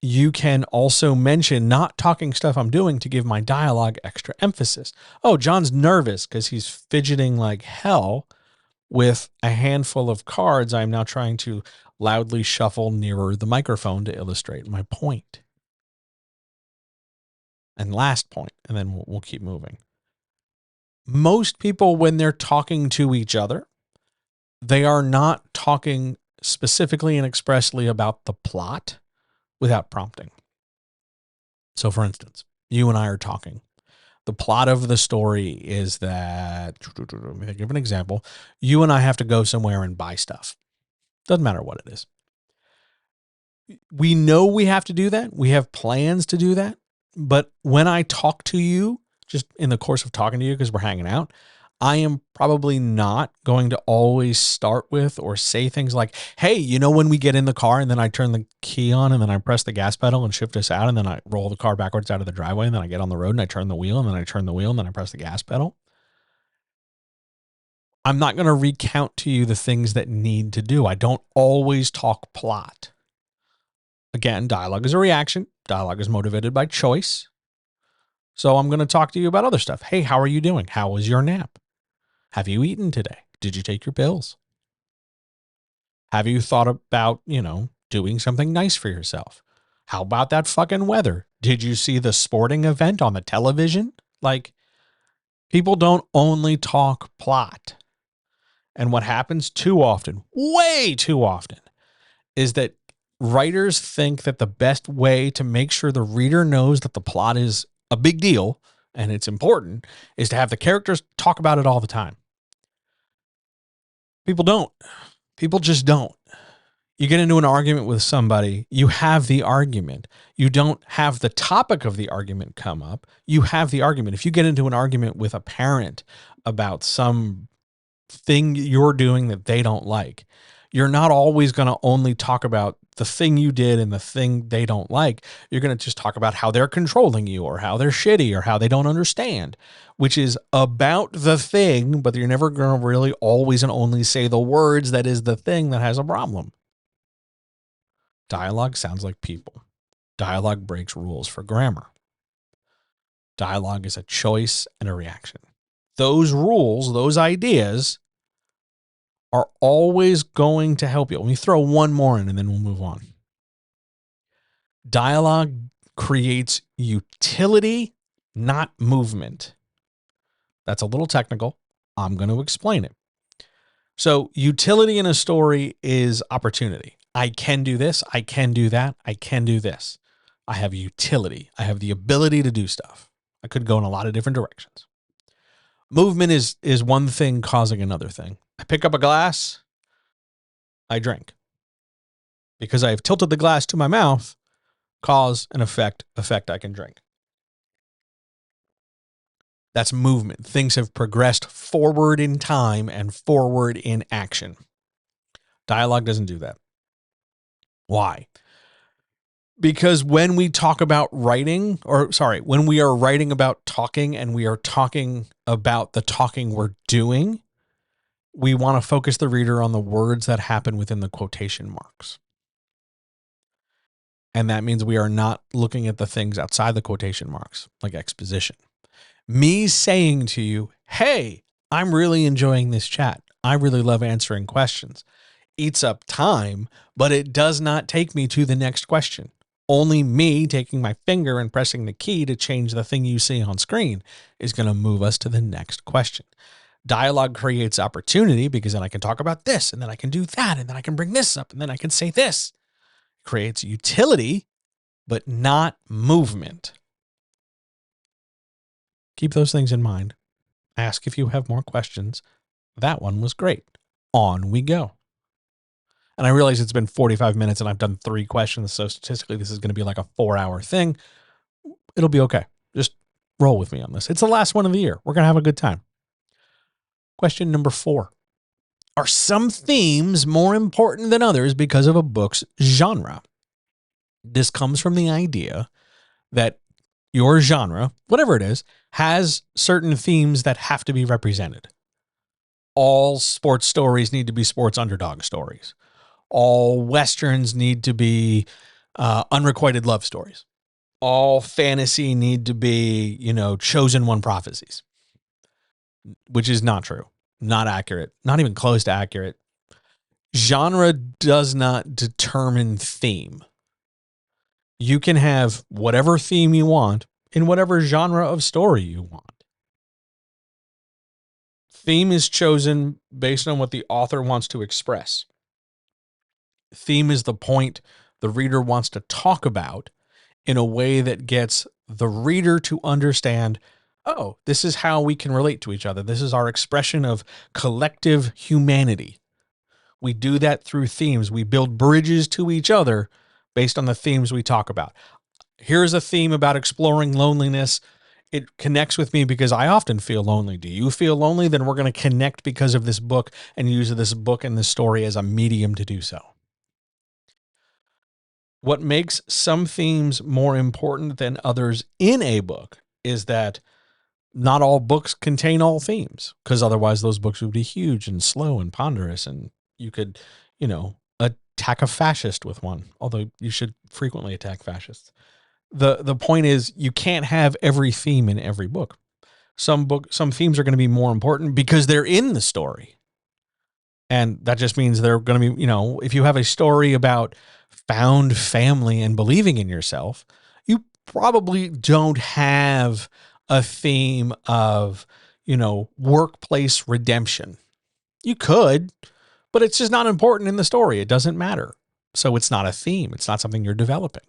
you can also mention not talking stuff I'm doing to give my dialogue extra emphasis. Oh, John's nervous because he's fidgeting like hell with a handful of cards. I'm now trying to loudly shuffle nearer the microphone to illustrate my point. And last point, and then we'll keep moving. Most people, when they're talking to each other, they are not talking specifically and expressly about the plot without prompting. So, for instance, you and I are talking. The plot of the story is that, let me give an example. You and I have to go somewhere and buy stuff. Doesn't matter what it is. We know we have to do that. We have plans to do that. But when I talk to you, just in the course of talking to you, because we're hanging out, I am probably not going to always start with or say things like, hey, you know, when we get in the car and then I turn the key on and then I press the gas pedal and shift us out and then I roll the car backwards out of the driveway and then I get on the road and I turn the wheel and then I turn the wheel and then I press the gas pedal. I'm not going to recount to you the things that need to do. I don't always talk plot. Again, dialogue is a reaction. Dialogue is motivated by choice. So I'm going to talk to you about other stuff. Hey, how are you doing? How was your nap? Have you eaten today? Did you take your pills? Have you thought about, doing something nice for yourself? How about that fucking weather? Did you see the sporting event on the television? Like, people don't only talk plot. And what happens too often, way too often, is that writers think that the best way to make sure the reader knows that the plot is a big deal and it's important is to have the characters talk about it all the time. People don't. People just don't. You get into an argument with somebody, you have the argument. You don't have the topic of the argument come up. You have the argument. If you get into an argument with a parent about some thing you're doing that they don't like, you're not always going to only talk about the thing you did and the thing they don't like. You're going to just talk about how they're controlling you or how they're shitty or how they don't understand, which is about the thing, but you're never going to really always and only say the words that is the thing that has a problem. Dialogue sounds like people. Dialogue breaks rules for grammar. Dialogue is a choice and a reaction. Those rules, those ideas are always going to help you. Let me throw one more in and then we'll move on. Dialogue creates utility, not movement. That's a little technical. I'm going to explain it. So, utility in a story is opportunity. I can do this. I can do that. I can do this. I have utility. I have the ability to do stuff. I could go in a lot of different directions. Movement is one thing causing another thing. I pick up a glass, I drink. Because I have tilted the glass to my mouth, cause and effect I can drink. That's movement. Things have progressed forward in time and forward in action. Dialogue doesn't do that. Why? Because when we talk about writing, when we are writing about talking and we are talking about the talking we're doing, we want to focus the reader on the words that happen within the quotation marks. And that means we are not looking at the things outside the quotation marks, like exposition. Me saying to you, hey, I'm really enjoying this chat. I really love answering questions. Eats up time, but it does not take me to the next question. Only me taking my finger and pressing the key to change the thing you see on screen is going to move us to the next question. Dialogue creates opportunity because then I can talk about this and then I can do that and then I can bring this up and then I can say this. It creates utility, but not movement. Keep those things in mind. Ask if you have more questions. That one was great. On we go. And I realize it's been 45 minutes and I've done 3 questions. So statistically, this is going to be like a 4-hour thing. It'll be okay. Just roll with me on this. It's the last one of the year. We're going to have a good time. Question number 4. Are some themes more important than others because of a book's genre? This comes from the idea that your genre, whatever it is, has certain themes that have to be represented. All sports stories need to be sports underdog stories. All Westerns need to be unrequited love stories. All fantasy need to be, chosen one prophecies, which is not true, not accurate, not even close to accurate. Genre does not determine theme. You can have whatever theme you want in whatever genre of story you want. Theme is chosen based on what the author wants to express. Theme is the point the reader wants to talk about in a way that gets the reader to understand, oh, this is how we can relate to each other. This is our expression of collective humanity. We do that through themes. We build bridges to each other based on the themes we talk about. Here's a theme about exploring loneliness. It connects with me because I often feel lonely. Do you feel lonely? Then we're going to connect because of this book and use this book and this story as a medium to do so. What makes some themes more important than others in a book is that not all books contain all themes, because otherwise those books would be huge and slow and ponderous, and you could, attack a fascist with one, although you should frequently attack fascists. The point is, you can't have every theme in every book. Some themes are going to be more important because they're in the story. And that just means they're going to be, if you have a story about found family and believing in yourself, you probably don't have a theme of, workplace redemption. You could, but it's just not important in the story. It doesn't matter. So it's not a theme. It's not something you're developing.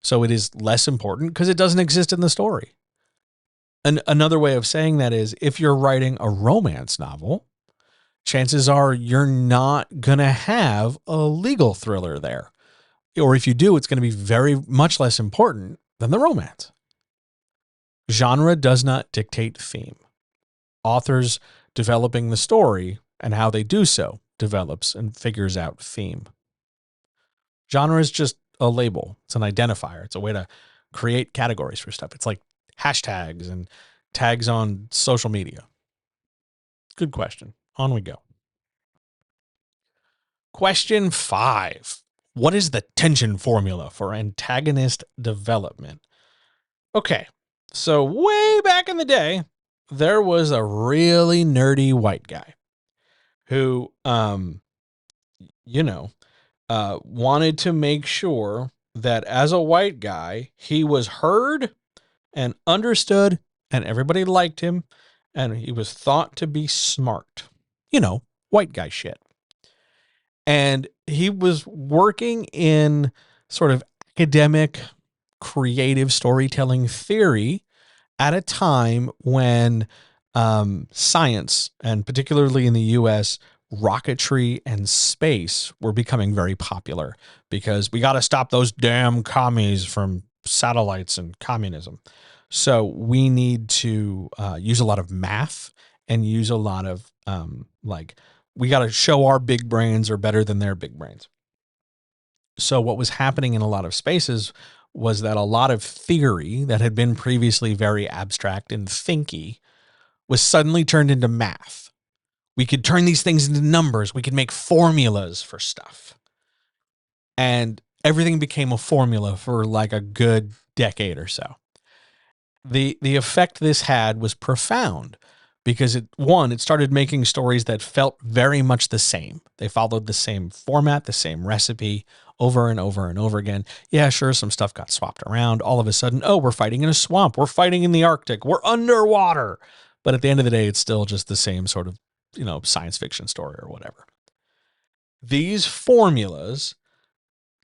So it is less important because it doesn't exist in the story. And another way of saying that is, if you're writing a romance novel, chances are you're not going to have a legal thriller there. Or if you do, it's going to be very much less important than the romance. Genre does not dictate theme. Authors developing the story and how they do so develops and figures out theme. Genre is just a label. It's an identifier. It's a way to create categories for stuff. It's like hashtags and tags on social media. Good question. On we go. Question 5. What is the tension formula for antagonist development? Okay, so way back in the day, there was a really nerdy white guy who, wanted to make sure that as a white guy, he was heard and understood and everybody liked him and he was thought to be smart. White guy shit. And he was working in sort of academic, creative storytelling theory at a time when science, and particularly in the US, rocketry and space were becoming very popular because we got to stop those damn commies from satellites and communism. So we need to use a lot of math and use a lot of we got to show our big brains are better than their big brains. So what was happening in a lot of spaces was that a lot of theory that had been previously very abstract and thinky was suddenly turned into math. We could turn these things into numbers. We could make formulas for stuff. And everything became a formula for like a good decade or so. The effect this had was profound because it started making stories that felt very much the same. They followed the same format, the same recipe over and over and over again. Yeah, sure, some stuff got swapped around. All of a sudden, we're fighting in a swamp. We're fighting in the Arctic. We're underwater. But at the end of the day, it's still just the same sort of, science fiction story or whatever. These formulas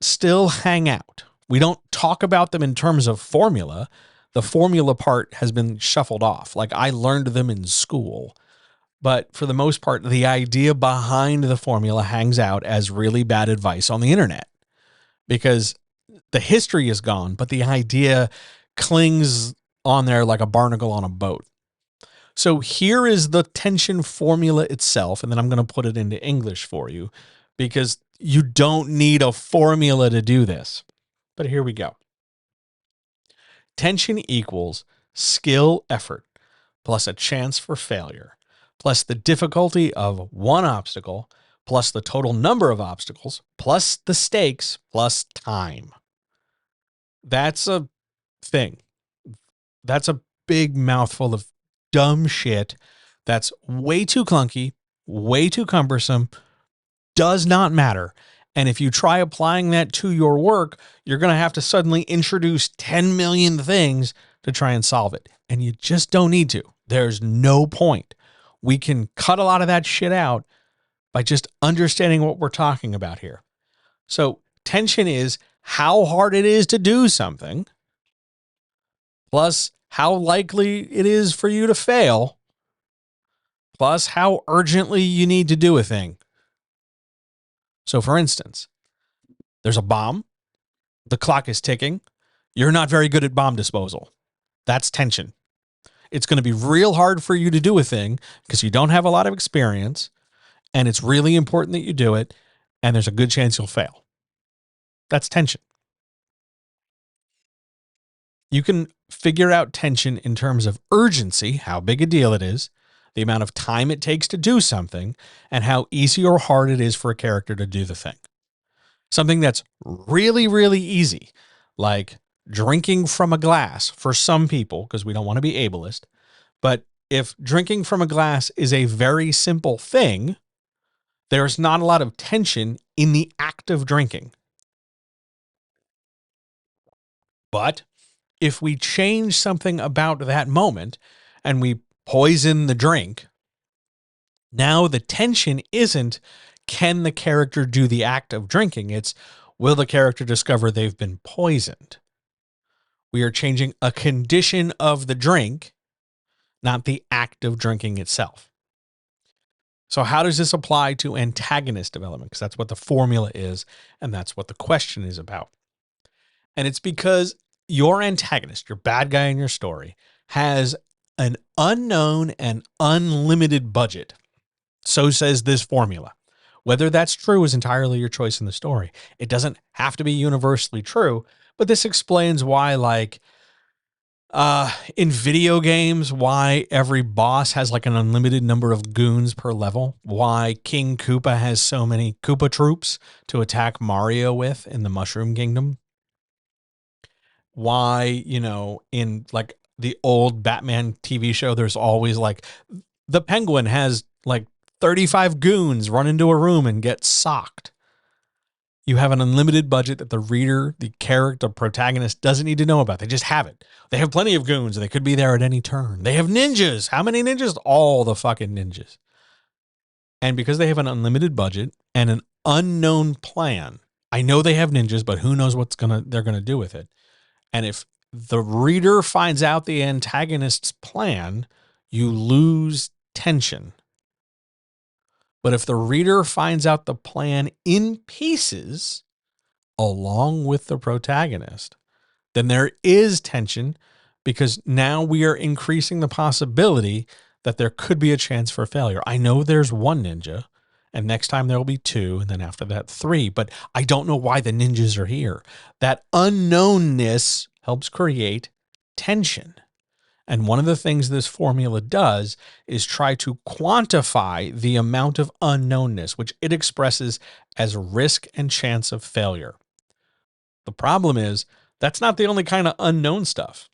still hang out. We don't talk about them in terms of formula. The formula part has been shuffled off. Like I learned them in school. But for the most part, the idea behind the formula hangs out as really bad advice on the internet because the history is gone, but the idea clings on there like a barnacle on a boat. So here is the tension formula itself, and then I'm going to put it into English for you because you don't need a formula to do this. But here we go. Tension equals skill effort plus a chance for failure plus the difficulty of one obstacle plus the total number of obstacles, plus the stakes, plus time. That's a thing. That's a big mouthful of dumb shit that's way too clunky, way too cumbersome, does not matter. And if you try applying that to your work, you're going to have to suddenly introduce 10 million things to try and solve it. And you just don't need to. There's no point. We can cut a lot of that shit out by just understanding what we're talking about here. So tension is how hard it is to do something, plus how likely it is for you to fail, plus how urgently you need to do a thing. So for instance, there's a bomb, the clock is ticking, you're not very good at bomb disposal. That's tension. It's going to be real hard for you to do a thing because you don't have a lot of experience, and it's really important that you do it, and there's a good chance you'll fail. That's tension. You can figure out tension in terms of urgency, how big a deal it is, the amount of time it takes to do something, and how easy or hard it is for a character to do the thing. Something that's really, really easy, like drinking from a glass for some people, because we don't want to be ableist. But if drinking from a glass is a very simple thing, there's not a lot of tension in the act of drinking. But if we change something about that moment and we poison the drink, now the tension isn't, can the character do the act of drinking? It's, will the character discover they've been poisoned? We are changing a condition of the drink, not the act of drinking itself. So how does this apply to antagonist development? Because that's what the formula is, and that's what the question is about. And it's because your antagonist, your bad guy in your story, has an unknown and unlimited budget. So says this formula. Whether that's true is entirely your choice in the story. It doesn't have to be universally true, but this explains why, like, in video games, why every boss has like an unlimited number of goons per level, why King Koopa has so many Koopa troops to attack Mario with in the Mushroom Kingdom, why, you know, in like the old Batman TV show, there's always like the Penguin has like 35 goons run into a room and get socked. You have an unlimited budget that the reader, the character, protagonist doesn't need to know about. They just have it. They have plenty of goons. They could be there at any turn. They have ninjas. How many ninjas? All the fucking ninjas. And because they have an unlimited budget and an unknown plan, I know they have ninjas, but who knows what they're gonna do with it. And if the reader finds out the antagonist's plan, you lose tension. But if the reader finds out the plan in pieces, along with the protagonist, then there is tension because now we are increasing the possibility that there could be a chance for failure. I know there's one ninja, and next time there will be two, and then after that, three, but I don't know why the ninjas are here. That unknownness helps create tension. And one of the things this formula does is try to quantify the amount of unknownness, which it expresses as risk and chance of failure. The problem is that's not the only kind of unknown stuff.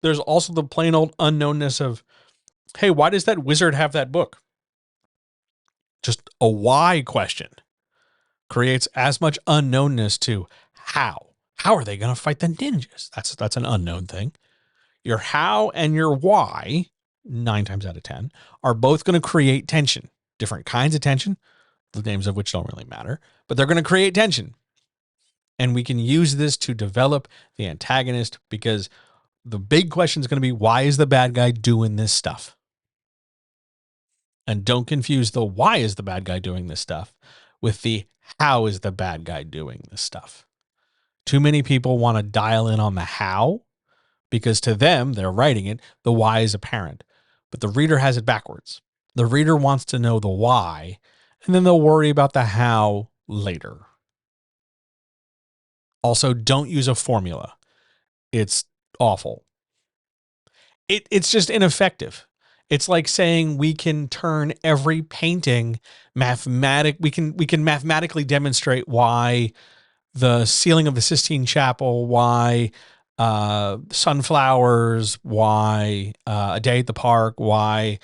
There's also the plain old unknownness of, hey, why does that wizard have that book? Just a why question creates as much unknownness to how. How are they going to fight the ninjas? That's an unknown thing. Your how and your why, 9 times out of 10, are both going to create tension. Different kinds of tension, the names of which don't really matter, but they're going to create tension. And we can use this to develop the antagonist because the big question is going to be, why is the bad guy doing this stuff? And don't confuse the why is the bad guy doing this stuff with the how is the bad guy doing this stuff. Too many people want to dial in on the how because to them, they're writing it, the why is apparent. But the reader has it backwards. The reader wants to know the why, and then they'll worry about the how later. Also, don't use a formula. It's awful. It's just ineffective. It's like saying we can turn every painting we can mathematically demonstrate why the ceiling of the Sistine Chapel, why sunflowers, why a day at the park, why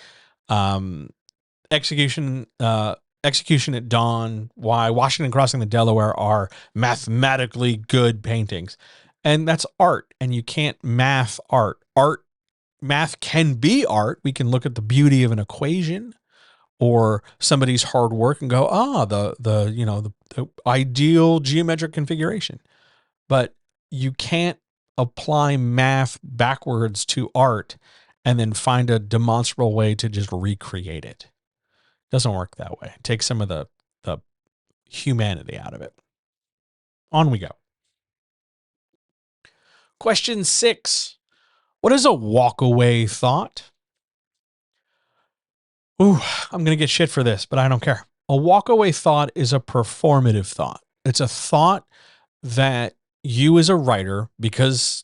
um, execution execution at dawn, why Washington crossing the Delaware are mathematically good paintings. And that's art, and you can't math art. Math can be art. We can look at the beauty of an equation or somebody's hard work and go, the ideal geometric configuration. But you can't apply math backwards to art and then find a demonstrable way to just recreate it. It doesn't work that way. It takes some of the humanity out of it. On we go. Question 6. What is a walkaway thought? Ooh, I'm going to get shit for this, but I don't care. A walkaway thought is a performative thought. It's a thought that you as a writer, because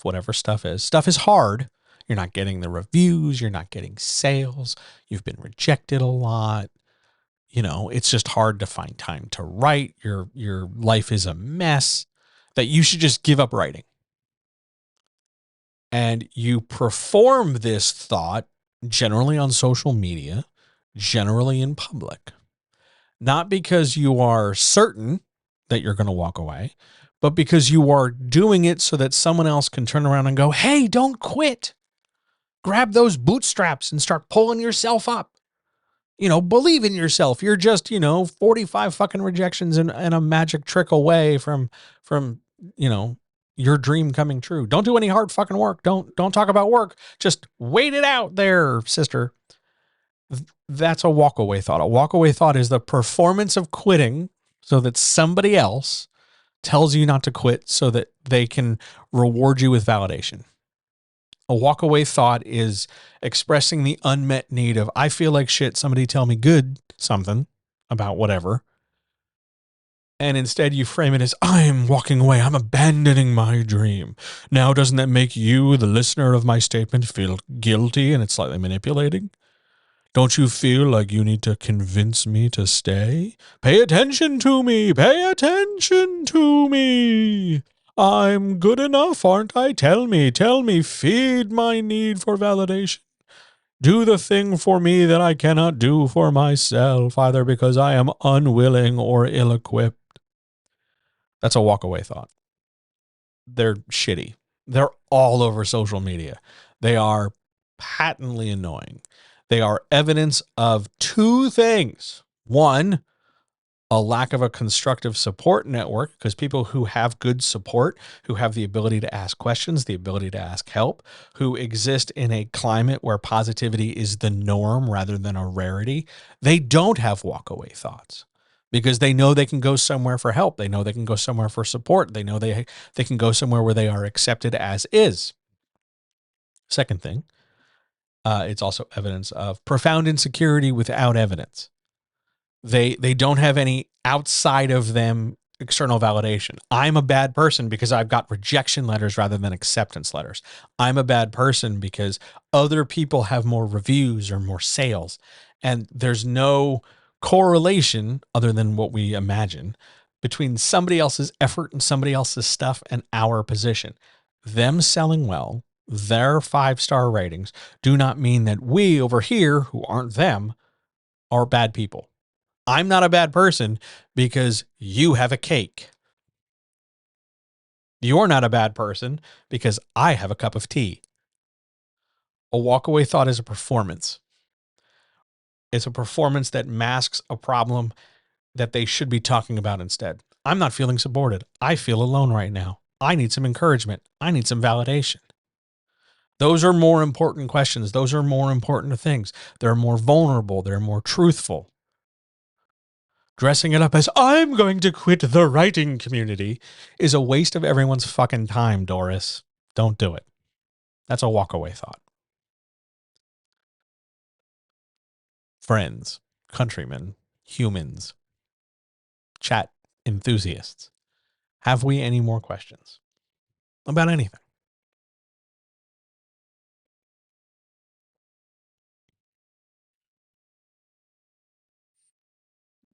whatever stuff is hard. You're not getting the reviews. You're not getting sales. You've been rejected a lot. It's just hard to find time to write. Your life is a mess, that you should just give up writing. And you perform this thought generally on social media, generally in public. Not because you are certain that you're going to walk away, but because you are doing it so that someone else can turn around and go, hey, don't quit. Grab those bootstraps and start pulling yourself up. Believe in yourself. You're just, 45 fucking rejections and a magic trick away from, your dream coming true. Don't do any hard fucking work. Don't talk about work. Just wait it out there, sister. That's a walkaway thought. A walkaway thought is the performance of quitting so that somebody else tells you not to quit so that they can reward you with validation. A walkaway thought is expressing the unmet need of, I feel like shit, somebody tell me good something about whatever. And instead you frame it as, I'm walking away. I'm abandoning my dream. Now, doesn't that make you, the listener of my statement, feel guilty and it's slightly manipulating? Don't you feel like you need to convince me to stay? Pay attention to me. Pay attention to me. I'm good enough, aren't I? Tell me. Feed my need for validation. Do the thing for me that I cannot do for myself, either because I am unwilling or ill-equipped. That's a walkaway thought. They're shitty. They're all over social media. They are patently annoying. They are evidence of two things. One, a lack of a constructive support network, because people who have good support, who have the ability to ask questions, the ability to ask help, who exist in a climate where positivity is the norm rather than a rarity, they don't have walkaway thoughts because they know they can go somewhere for help. They know they can go somewhere for support. They know they can go somewhere where they are accepted as is. Second thing, it's also evidence of profound insecurity without evidence. They don't have any outside of them external validation. I'm a bad person because I've got rejection letters rather than acceptance letters. I'm a bad person because other people have more reviews or more sales. And there's no correlation other than what we imagine between somebody else's effort and somebody else's stuff and our position. Them selling well, their 5-star ratings do not mean that we over here, who aren't them, are bad people. I'm not a bad person because you have a cake. You're not a bad person because I have a cup of tea. A walkaway thought is a performance. It's a performance that masks a problem that they should be talking about instead. I'm not feeling supported. I feel alone right now. I need some encouragement. I need some validation. Those are more important questions. Those are more important things. They're more vulnerable. They're more truthful. Dressing it up as I'm going to quit the writing community is a waste of everyone's fucking time, Doris. Don't do it. That's a walkaway thought. Friends, countrymen, humans, chat enthusiasts. Have we any more questions about anything?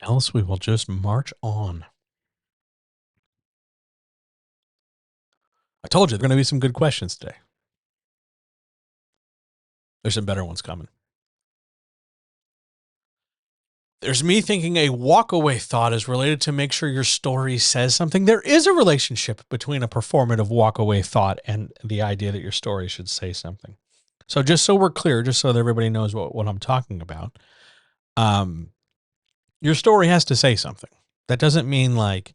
Else we will just march on. I told you there are going to be some good questions today. There's some better ones coming. There's me thinking a walkaway thought is related to make sure your story says something. There is a relationship between a performative walkaway thought and the idea that your story should say something. So just so we're clear, just so that everybody knows what I'm talking about, your story has to say something. That doesn't mean like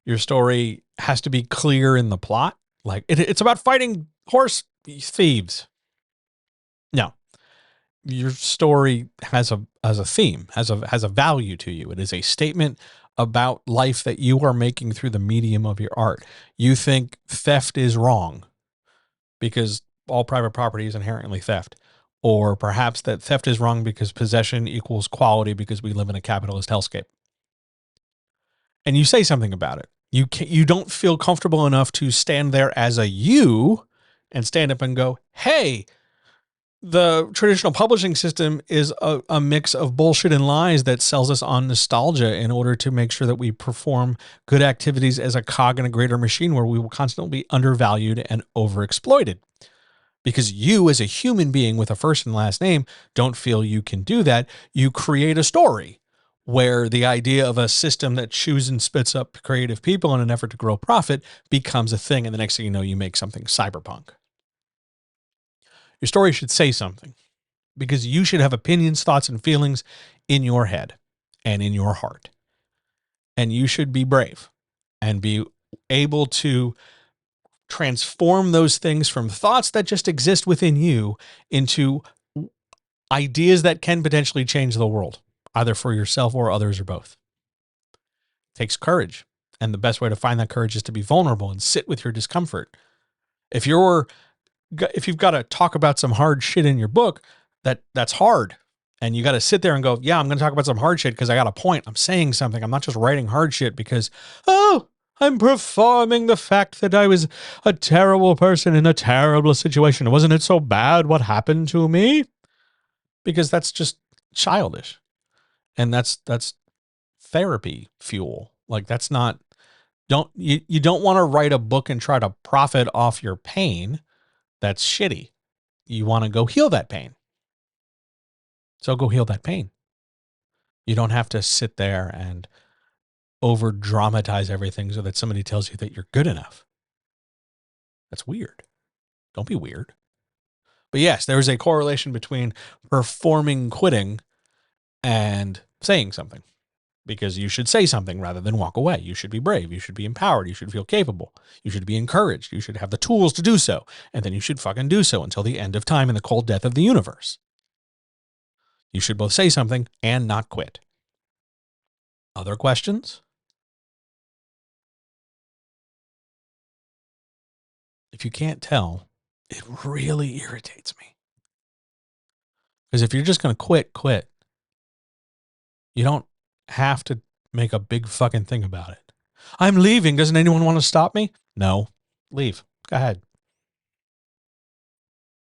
your story has to be clear in the plot. Like it's about fighting horse thieves. No, your story has a theme, has a value to you. It is a statement about life that you are making through the medium of your art. You think theft is wrong because all private property is inherently theft, or perhaps that theft is wrong because possession equals quality because we live in a capitalist hellscape. And you say something about it. You don't feel comfortable enough to stand there as a you and stand up and go, "Hey, the traditional publishing system is a mix of bullshit and lies that sells us on nostalgia in order to make sure that we perform good activities as a cog in a greater machine where we will constantly be undervalued and overexploited. Because you, as a human being with a first and last name, don't feel you can do that. You create a story where the idea of a system that chews and spits up creative people in an effort to grow profit becomes a thing. And the next thing you know, you make something cyberpunk. Your story should say something because you should have opinions, thoughts, and feelings in your head and in your heart. And you should be brave and be able to transform those things from thoughts that just exist within you into ideas that can potentially change the world, either for yourself or others or both. It takes courage. And the best way to find that courage is to be vulnerable and sit with your discomfort. If you've got to talk about some hard shit in your book, that's hard. And you got to sit there and go, yeah, I'm going to talk about some hard shit because I got a point. I'm saying something. I'm not just writing hard shit because, oh, I'm performing the fact that I was a terrible person in a terrible situation. Wasn't it so bad what happened to me? Because that's just childish. And that's therapy fuel. Like that's not, you don't want to write a book and try to profit off your pain. That's shitty. You want to go heal that pain. So go heal that pain. You don't have to sit there and over dramatize everything so that somebody tells you that you're good enough. That's weird. Don't be weird. But yes, there is a correlation between performing quitting and saying something, because you should say something rather than walk away. You should be brave. You should be empowered. You should feel capable. You should be encouraged. You should have the tools to do so. And then you should fucking do so until the end of time and the cold death of the universe. You should both say something and not quit. Other questions? If you can't tell, it really irritates me. Because if you're just going to quit. You don't have to make a big fucking thing about it. I'm leaving. Doesn't anyone want to stop me? No. Leave. Go ahead.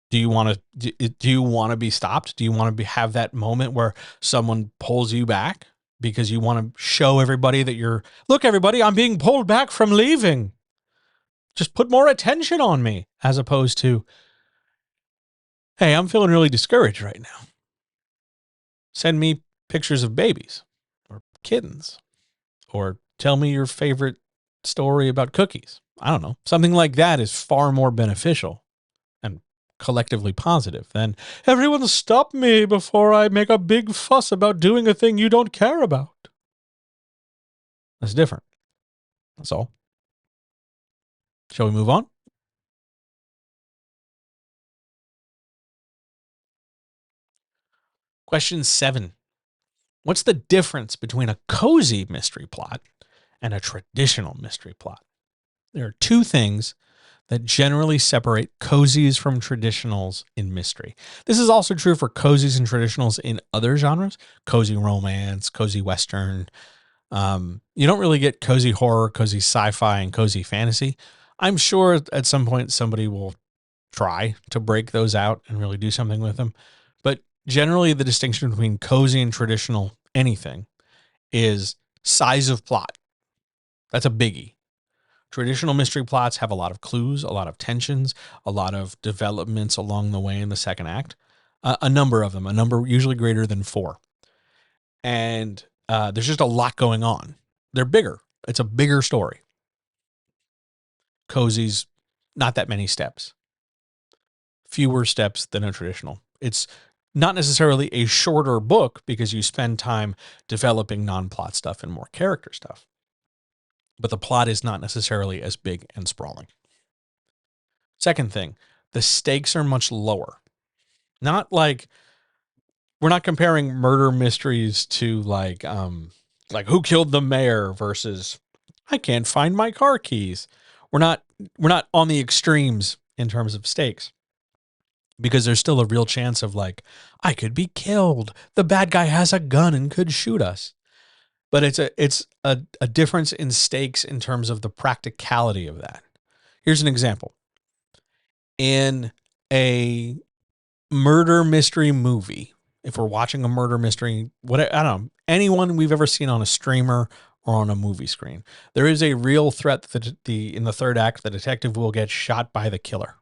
Do you want to be stopped? Do you want to have that moment where someone pulls you back because you want to show everybody that look, everybody, I'm being pulled back from leaving. Just put more attention on me, as opposed to, hey, I'm feeling really discouraged right now. Send me pictures of babies or kittens, or tell me your favorite story about cookies. I don't know. Something like that is far more beneficial and collectively positive than everyone stop me before I make a big fuss about doing a thing you don't care about. That's different. That's all. Shall we move on? Question 7. What's the difference between a cozy mystery plot and a traditional mystery plot? There are two things that generally separate cozies from traditionals in mystery. This is also true for cozies and traditionals in other genres, cozy romance, cozy western. You don't really get cozy horror, cozy sci-fi, and cozy fantasy. I'm sure at some point somebody will try to break those out and really do something with them. But generally the distinction between cozy and traditional anything is size of plot. That's a biggie. Traditional mystery plots have a lot of clues, a lot of tensions, a lot of developments along the way in the second act. A number of them, a number usually greater than 4. And there's just a lot going on. They're bigger. It's a bigger story. Cozy's not that many steps. Fewer steps than a traditional. It's not necessarily a shorter book because you spend time developing non-plot stuff and more character stuff. But the plot is not necessarily as big and sprawling. Second thing, the stakes are much lower. Not like we're not comparing murder mysteries to like who killed the mayor versus I can't find my car keys. We're not on the extremes in terms of stakes because there's still a real chance of like I could be killed. The bad guy has a gun and could shoot us. But it's a difference in stakes in terms of the practicality of that. Here's an example. In a murder mystery movie, if we're watching a murder mystery, I don't know, anyone we've ever seen on a streamer or on a movie screen, there is a real threat that in the third act, the detective will get shot by the killer.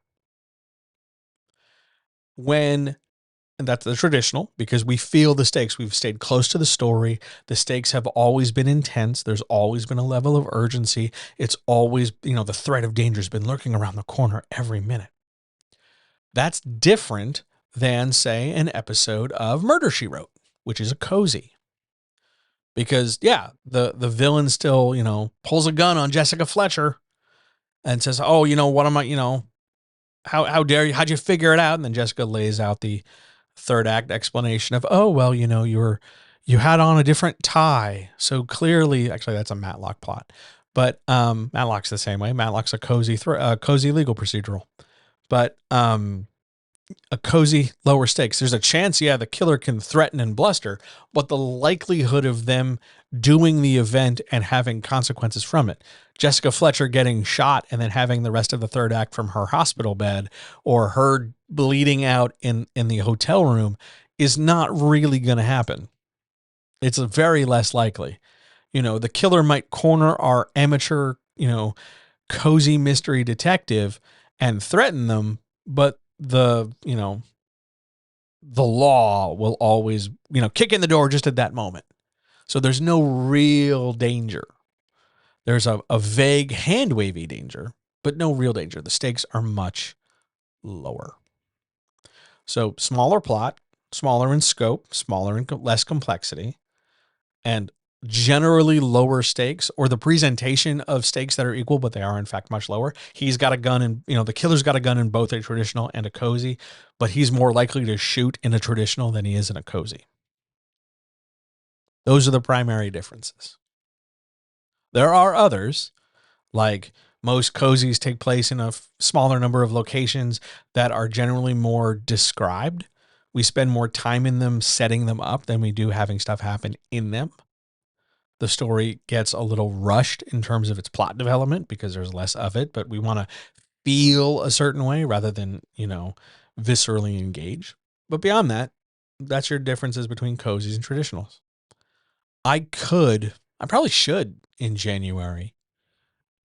And that's the traditional because we feel the stakes. We've stayed close to the story. The stakes have always been intense. There's always been a level of urgency. It's always, the threat of danger has been lurking around the corner every minute. That's different than, say, an episode of Murder, She Wrote, which is a cozy. Because, yeah, the villain still, pulls a gun on Jessica Fletcher and says, oh, what am I, how dare you? How'd you figure it out? And then Jessica lays out the third act explanation of, oh, well, you had on a different tie. So clearly, actually, that's a Matlock plot. But Matlock's the same way. Matlock's a cozy legal procedural. But a cozy lower stakes. There's a chance, the killer can threaten and bluster, but the likelihood of them doing the event and having consequences from it. Jessica Fletcher getting shot and then having the rest of the third act from her hospital bed or her bleeding out in the hotel room is not really going to happen. It's very less likely. The killer might corner our amateur, cozy mystery detective and threaten them, but the law will always, kick in the door just at that moment. So there's no real danger. There's a vague hand wavy danger, but no real danger. The stakes are much lower. So smaller plot, smaller in scope, smaller in less complexity, and generally lower stakes, or the presentation of stakes that are equal, but they are in fact much lower. He's got a gun and, the killer's got a gun in both a traditional and a cozy, but he's more likely to shoot in a traditional than he is in a cozy. Those are the primary differences. There are others, like most cozies take place in a smaller number of locations that are generally more described. We spend more time in them setting them up than we do having stuff happen in them. The story gets a little rushed in terms of its plot development because there's less of it, but we want to feel a certain way rather than, viscerally engage. But beyond that, that's your differences between cozies and traditionals. I probably should in January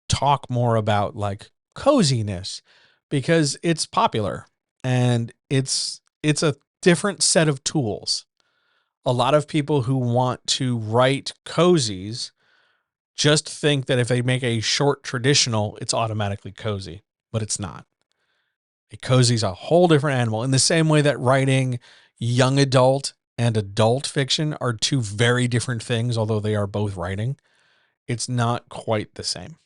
talk more about like coziness because it's popular and it's a different set of tools. A lot of people who want to write cozies just think that if they make a short traditional, it's automatically cozy, but it's not. A cozy is a whole different animal in the same way that writing young adult and adult fiction are two very different things, although they are both writing. It's not quite the same.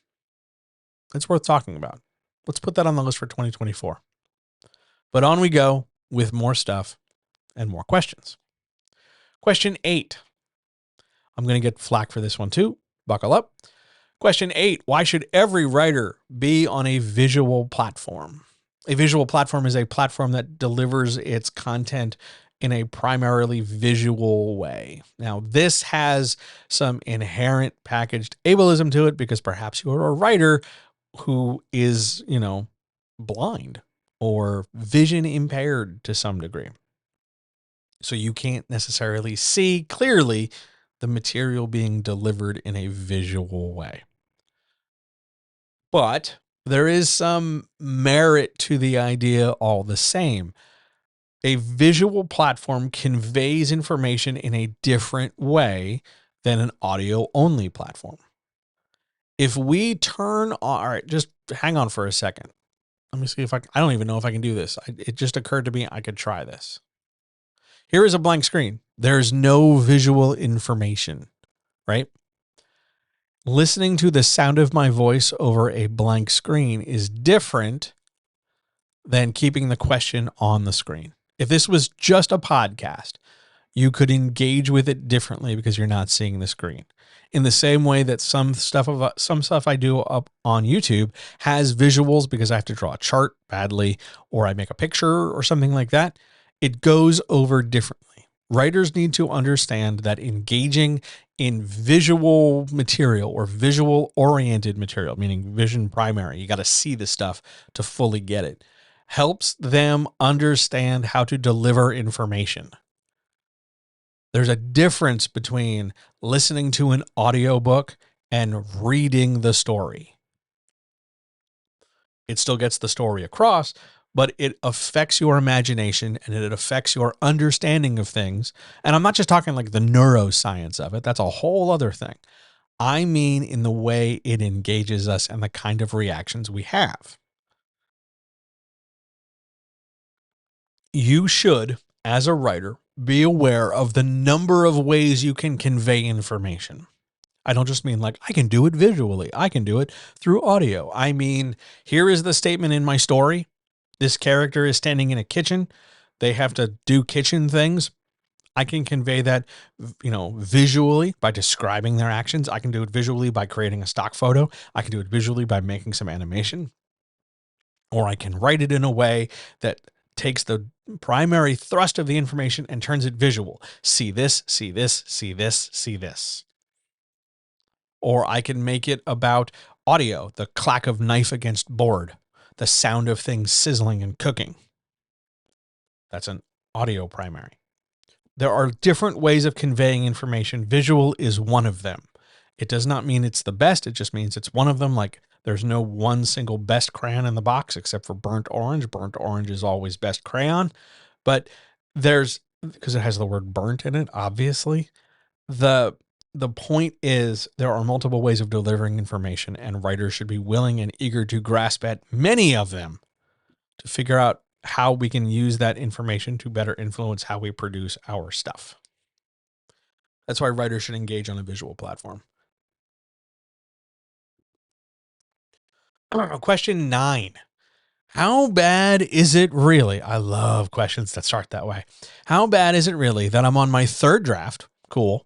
It's worth talking about. Let's put that on the list for 2024. But on we go with more stuff and more questions. Question 8. I'm going to get flack for this one too. Buckle up. Question 8. Why should every writer be on a visual platform? A visual platform is a platform that delivers its content in a primarily visual way. Now, this has some inherent packaged ableism to it because perhaps you're a writer who is, blind or vision impaired to some degree. So you can't necessarily see clearly the material being delivered in a visual way. But there is some merit to the idea all the same. A visual platform conveys information in a different way than an audio only platform. If we turn on, all right, just hang on for a second. Let me see if I don't even know if I can do this. It just occurred to me I could try this. Here is a blank screen. There's no visual information, right? Listening to the sound of my voice over a blank screen is different than keeping the question on the screen. If this was just a podcast, you could engage with it differently because you're not seeing the screen. In the same way that some stuff I do up on YouTube has visuals because I have to draw a chart badly or I make a picture or something like that, it goes over differently. Writers need to understand that engaging in visual material or visual oriented material, meaning vision primary, you got to see the stuff to fully get it, helps them understand how to deliver information. There's a difference between listening to an audiobook and reading the story. It still gets the story across, but it affects your imagination and it affects your understanding of things. And I'm not just talking like the neuroscience of it. That's a whole other thing. I mean, in the way it engages us and the kind of reactions we have. You should, as a writer, be aware of the number of ways you can convey information. I don't just mean like I can do it visually. I can do it through audio. I mean, here is the statement in my story. This character is standing in a kitchen. They have to do kitchen things. I can convey that, visually by describing their actions. I can do it visually by creating a stock photo. I can do it visually by making some animation. Or I can write it in a way that takes the primary thrust of the information and turns it visual. See this, see this, see this, see this. Or I can make it about audio, the clack of knife against board, the sound of things sizzling and cooking. That's an audio primary. There are different ways of conveying information. Visual is one of them. It does not mean it's the best. It just means it's one of them. Like there's no one single best crayon in the box except for burnt orange. Burnt orange is always best crayon. But because it has the word burnt in it, obviously. The point is there are multiple ways of delivering information, and writers should be willing and eager to grasp at many of them to figure out how we can use that information to better influence how we produce our stuff. That's why writers should engage on a visual platform. Question 9. How bad is it really? I love questions that start that way. How bad is it really that I'm on my third draft? Cool.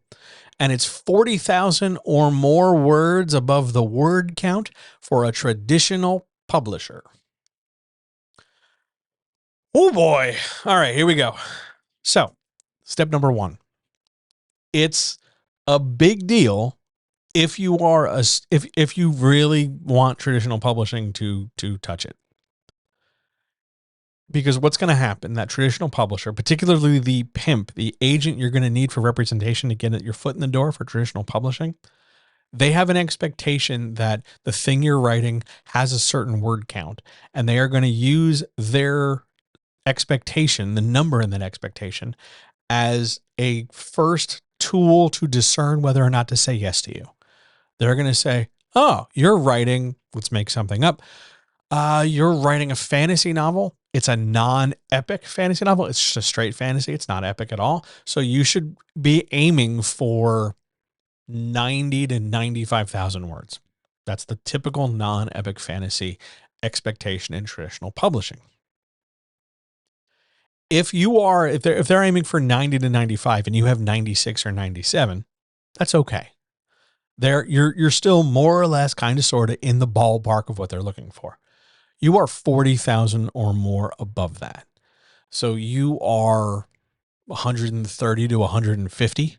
And it's 40,000 or more words above the word count for a traditional publisher. Oh boy. All right, here we go. So, step number 1. It's a big deal if you are if you really want traditional publishing to touch it. Because what's going to happen, that traditional publisher, particularly the pimp, the agent you're going to need for representation to get your foot in the door for traditional publishing, they have an expectation that the thing you're writing has a certain word count, and they are going to use their expectation, the number in that expectation, as a first tool to discern whether or not to say yes to you. They're going to say, oh, you're writing, let's make something up. You're writing a fantasy novel. It's a non-epic fantasy novel. It's just a straight fantasy. It's not epic at all. So you should be aiming for 90 to 95,000 words. That's the typical non-epic fantasy expectation in traditional publishing. If they're aiming for 90 to 95 and you have 96 or 97, that's okay. You're still more or less kind of sort of in the ballpark of what they're looking for. You are 40,000 or more above that. So you are 130 to 150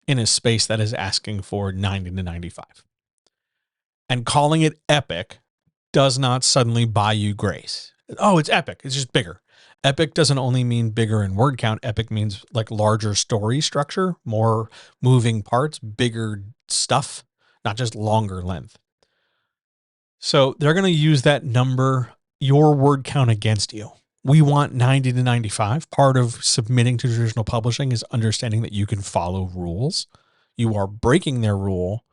in a space that is asking for 90 to 95. And calling it epic does not suddenly buy you grace. Oh, it's epic. It's just bigger. Epic doesn't only mean bigger in word count. Epic means like larger story structure, more moving parts, bigger stuff, not just longer length. So they're going to use that number, your word count, against you. We want 90 to 95. Part of submitting to traditional publishing is understanding that you can follow rules. You are breaking their rule,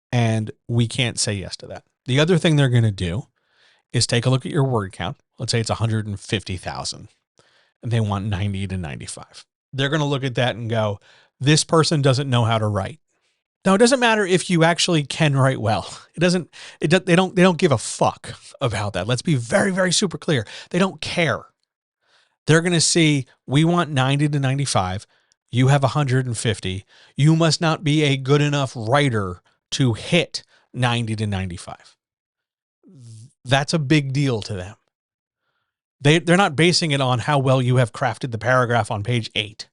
and we can't say yes to that. The other thing they're going to do is take a look at your word count. Let's say it's 150,000, and they want 90 to 95. They're going to look at that and go, this person doesn't know how to write. Now, it doesn't matter if you actually can write well. They don't give a fuck about that. Let's be very, very super clear. They don't care. They're going to see, we want 90 to 95. You have 150. You must not be a good enough writer to hit 90 to 95. That's a big deal to them. They're not basing it on how well you have crafted the paragraph on page 8.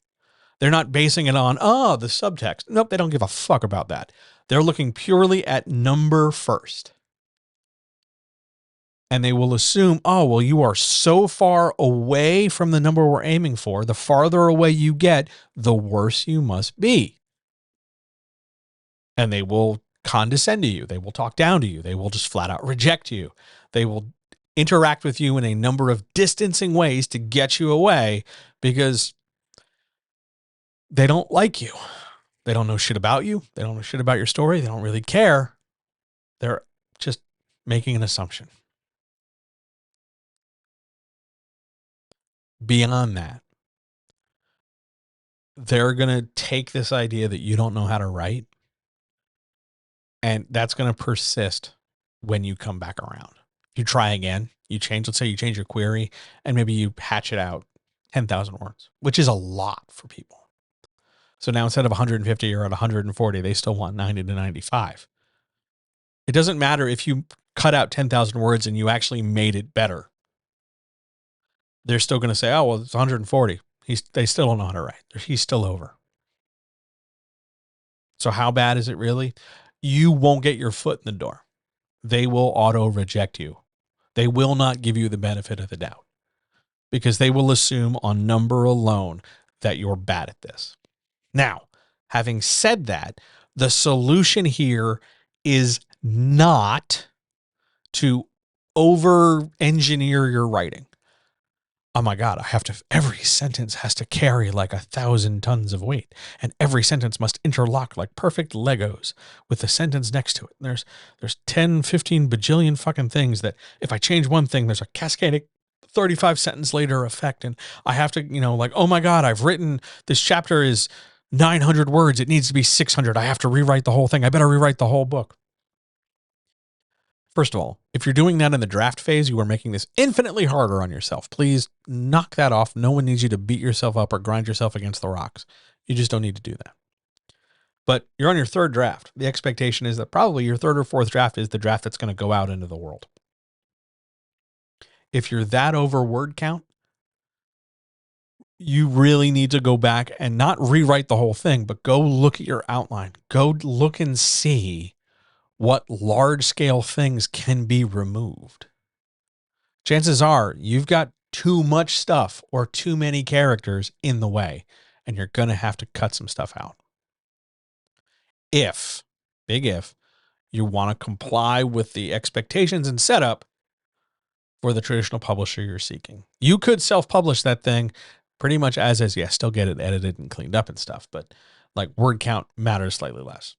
They're not basing it on, the subtext. Nope, they don't give a fuck about that. They're looking purely at number first. And they will assume, you are so far away from the number we're aiming for. The farther away you get, the worse you must be. And they will condescend to you. They will talk down to you. They will just flat out reject you. They will interact with you in a number of distancing ways to get you away because they don't like you. They don't know shit about you. They don't know shit about your story. They don't really care. They're just making an assumption. Beyond that, they're going to take this idea that you don't know how to write, and that's going to persist when you come back around. You try again, let's say you change your query, and maybe you hatch it out 10,000 words, which is a lot for people. So now instead of 150, you're at 140. They still want 90 to 95. It doesn't matter if you cut out 10,000 words and you actually made it better. They're still going to say, it's 140. They still don't know how to write. He's still over. So how bad is it really? You won't get your foot in the door. They will auto reject you. They will not give you the benefit of the doubt because they will assume on number alone that you're bad at this. Now, having said that, the solution here is not to over-engineer your writing. Oh my God, every sentence has to carry like 1,000 tons of weight, and every sentence must interlock like perfect Legos with the sentence next to it. And there's 10, 15 bajillion fucking things that if I change one thing, there's a cascading 35 sentence later effect. And I have to, oh my God, I've written, this chapter is 900 words. It needs to be 600. I have to rewrite the whole thing. I better rewrite the whole book. First of all, if you're doing that in the draft phase, you are making this infinitely harder on yourself. Please knock that off. No one needs you to beat yourself up or grind yourself against the rocks. You just don't need to do that. But you're on your third draft. The expectation is that probably your third or fourth draft is the draft that's going to go out into the world. If you're that over word count, you really need to go back and not rewrite the whole thing, but go look at your outline. Go look and see what large-scale things can be removed. Chances are you've got too much stuff or too many characters in the way, and you're going to have to cut some stuff out. Big if, you want to comply with the expectations and setup for the traditional publisher you're seeking. You could self-publish that thing pretty much as is. Still get it edited and cleaned up and stuff, but like word count matters slightly less.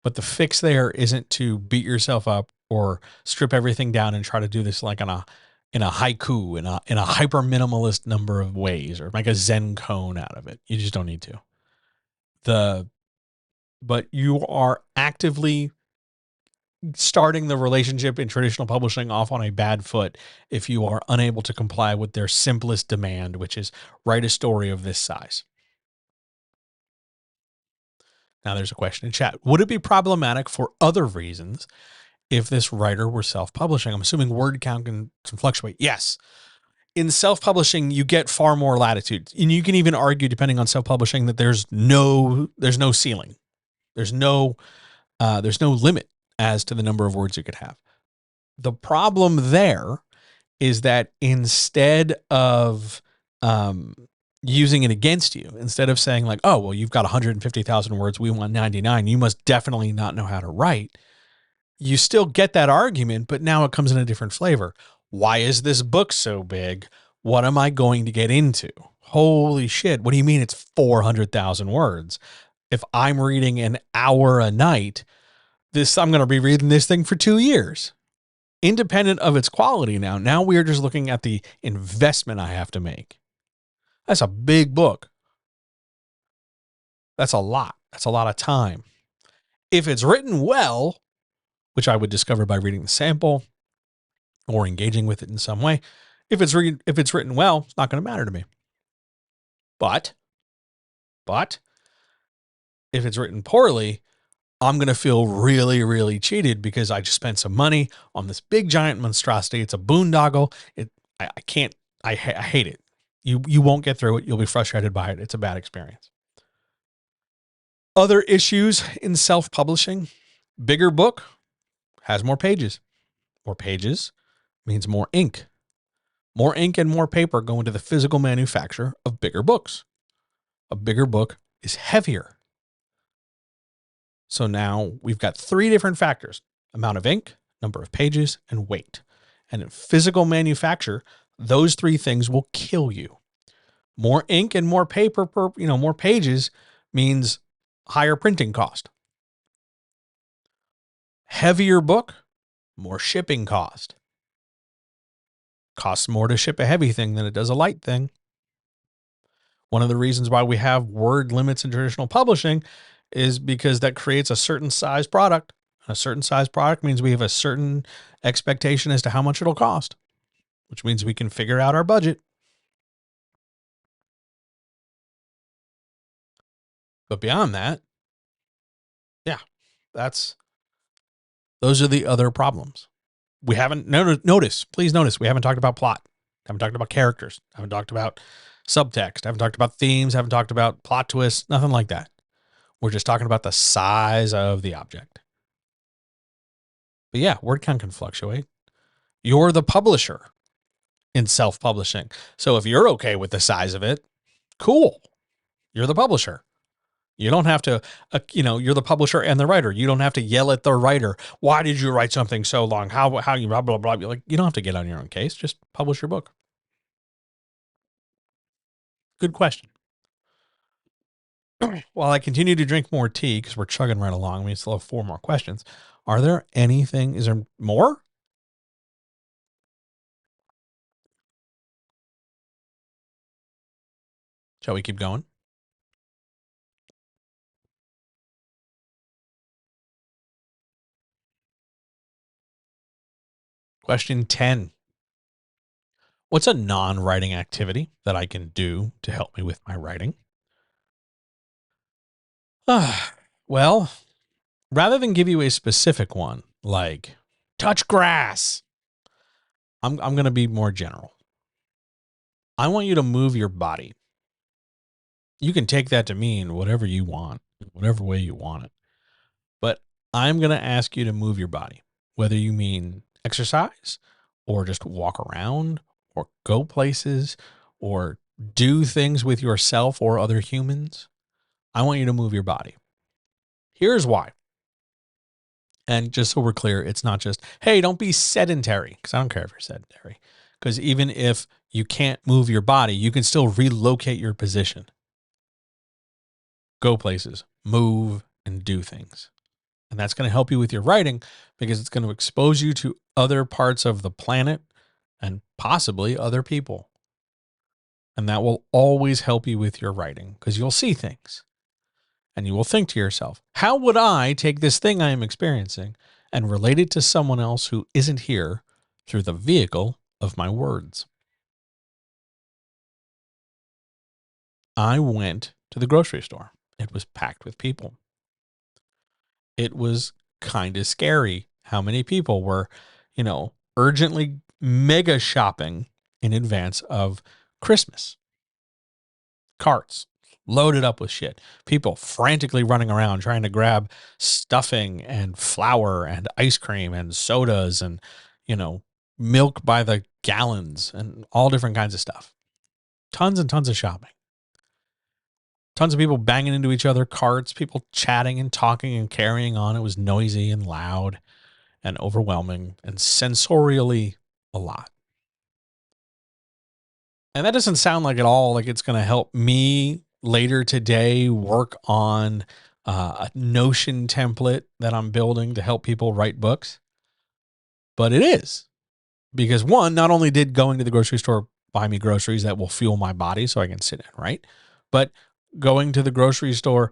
But the fix there isn't to beat yourself up or strip everything down and try to do this like in a haiku, in a hyper minimalist number of ways, or make a Zen koan out of it. You just don't need to. But you are actively starting the relationship in traditional publishing off on a bad foot if you are unable to comply with their simplest demand, which is write a story of this size. Now there's a question in chat. Would it be problematic for other reasons if this writer were self-publishing? I'm assuming word count can fluctuate. Yes. In self-publishing, you get far more latitude. And you can even argue, depending on self-publishing, that there's no ceiling. There's no limit as to the number of words you could have. The problem there is that instead of um, using it against you, instead of saying like, oh, well, you've got 150,000 words, we want 99, you must definitely not know how to write. You still get that argument, but now it comes in a different flavor. Why is this book so big? What am I going to get into? Holy shit. What do you mean it's 400,000 words? If I'm reading an hour a night, I'm going to be reading this thing for 2 years. Independent of its quality now. Now we are just looking at the investment I have to make. That's a big book. That's a lot. That's a lot of time. If it's written well, which I would discover by reading the sample or engaging with it in some way, if it's written well, it's not going to matter to me. But if it's written poorly, I'm going to feel really, really cheated because I just spent some money on this big giant monstrosity. It's a boondoggle. I can't, I hate it. You won't get through it. You'll be frustrated by it. It's a bad experience. Other issues in self-publishing: bigger book has more pages. More pages means more ink. More ink and more paper go into the physical manufacture of bigger books. A bigger book is heavier. So now we've got 3 different factors: amount of ink, number of pages, and weight. And in physical manufacture, those 3 things will kill you. More ink and more paper per, more pages means higher printing cost. Heavier book, more shipping cost. Costs more to ship a heavy thing than it does a light thing. One of the reasons why we have word limits in traditional publishing is because that creates a certain size product. A certain size product means we have a certain expectation as to how much it'll cost, which means we can figure out our budget. But beyond that, yeah, those are the other problems. We haven't please notice, we haven't talked about plot. Haven't talked about characters. Haven't talked about subtext. Haven't talked about themes. Haven't talked about plot twists. Nothing like that. We're just talking about the size of the object. But yeah, word count can fluctuate. You're the publisher in self-publishing. So if you're okay with the size of it, cool. You're the publisher. You don't have to, you're the publisher and the writer. You don't have to yell at the writer. Why did you write something so long? How you blah, blah, blah. You don't have to get on your own case. Just publish your book. Good question. While I continue to drink more tea, because we're chugging right along, we still have 4 more questions. Is there more? Shall we keep going? Question 10. What's a non-writing activity that I can do to help me with my writing? Well, rather than give you a specific one, like touch grass, I'm going to be more general. I want you to move your body. You can take that to mean whatever you want, whatever way you want it. But I'm going to ask you to move your body, whether you mean exercise or just walk around or go places or do things with yourself or other humans. I want you to move your body. Here's why. And just so we're clear, it's not just, hey, don't be sedentary, because I don't care if you're sedentary. Because even if you can't move your body, you can still relocate your position. Go places, move, and do things. And that's going to help you with your writing because it's going to expose you to other parts of the planet and possibly other people. And that will always help you with your writing because you'll see things. And you will think to yourself, how would I take this thing I am experiencing and relate it to someone else who isn't here through the vehicle of my words? I went to the grocery store. It was packed with people. It was kind of scary how many people were, urgently mega shopping in advance of Christmas. Carts loaded up with shit. People frantically running around trying to grab stuffing and flour and ice cream and sodas and, milk by the gallons and all different kinds of stuff. Tons and tons of shopping. Tons of people banging into each other, carts, people chatting and talking and carrying on. It was noisy and loud and overwhelming and sensorially a lot. And that doesn't sound like at all like it's going to help me later today work on a Notion template that I'm building to help people write books. But it is. Because one, not only did going to the grocery store buy me groceries that will fuel my body so I can sit in, right? But going to the grocery store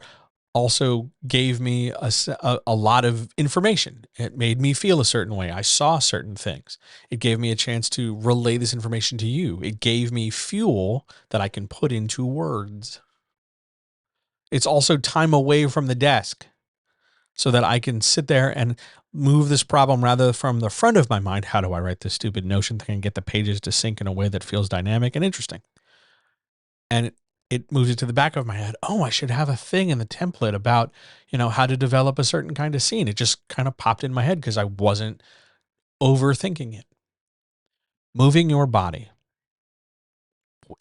also gave me a lot of information. It made me feel a certain way. I saw certain things. It gave me a chance to relay this information to you. It gave me fuel that I can put into words. It's also time away from the desk so that I can sit there and move this problem rather from the front of my mind. How do I write this stupid Notion thing and get the pages to sync in a way that feels dynamic and interesting? And it moves it to the back of my head. Oh, I should have a thing in the template about, how to develop a certain kind of scene. It just kind of popped in my head because I wasn't overthinking it. Moving your body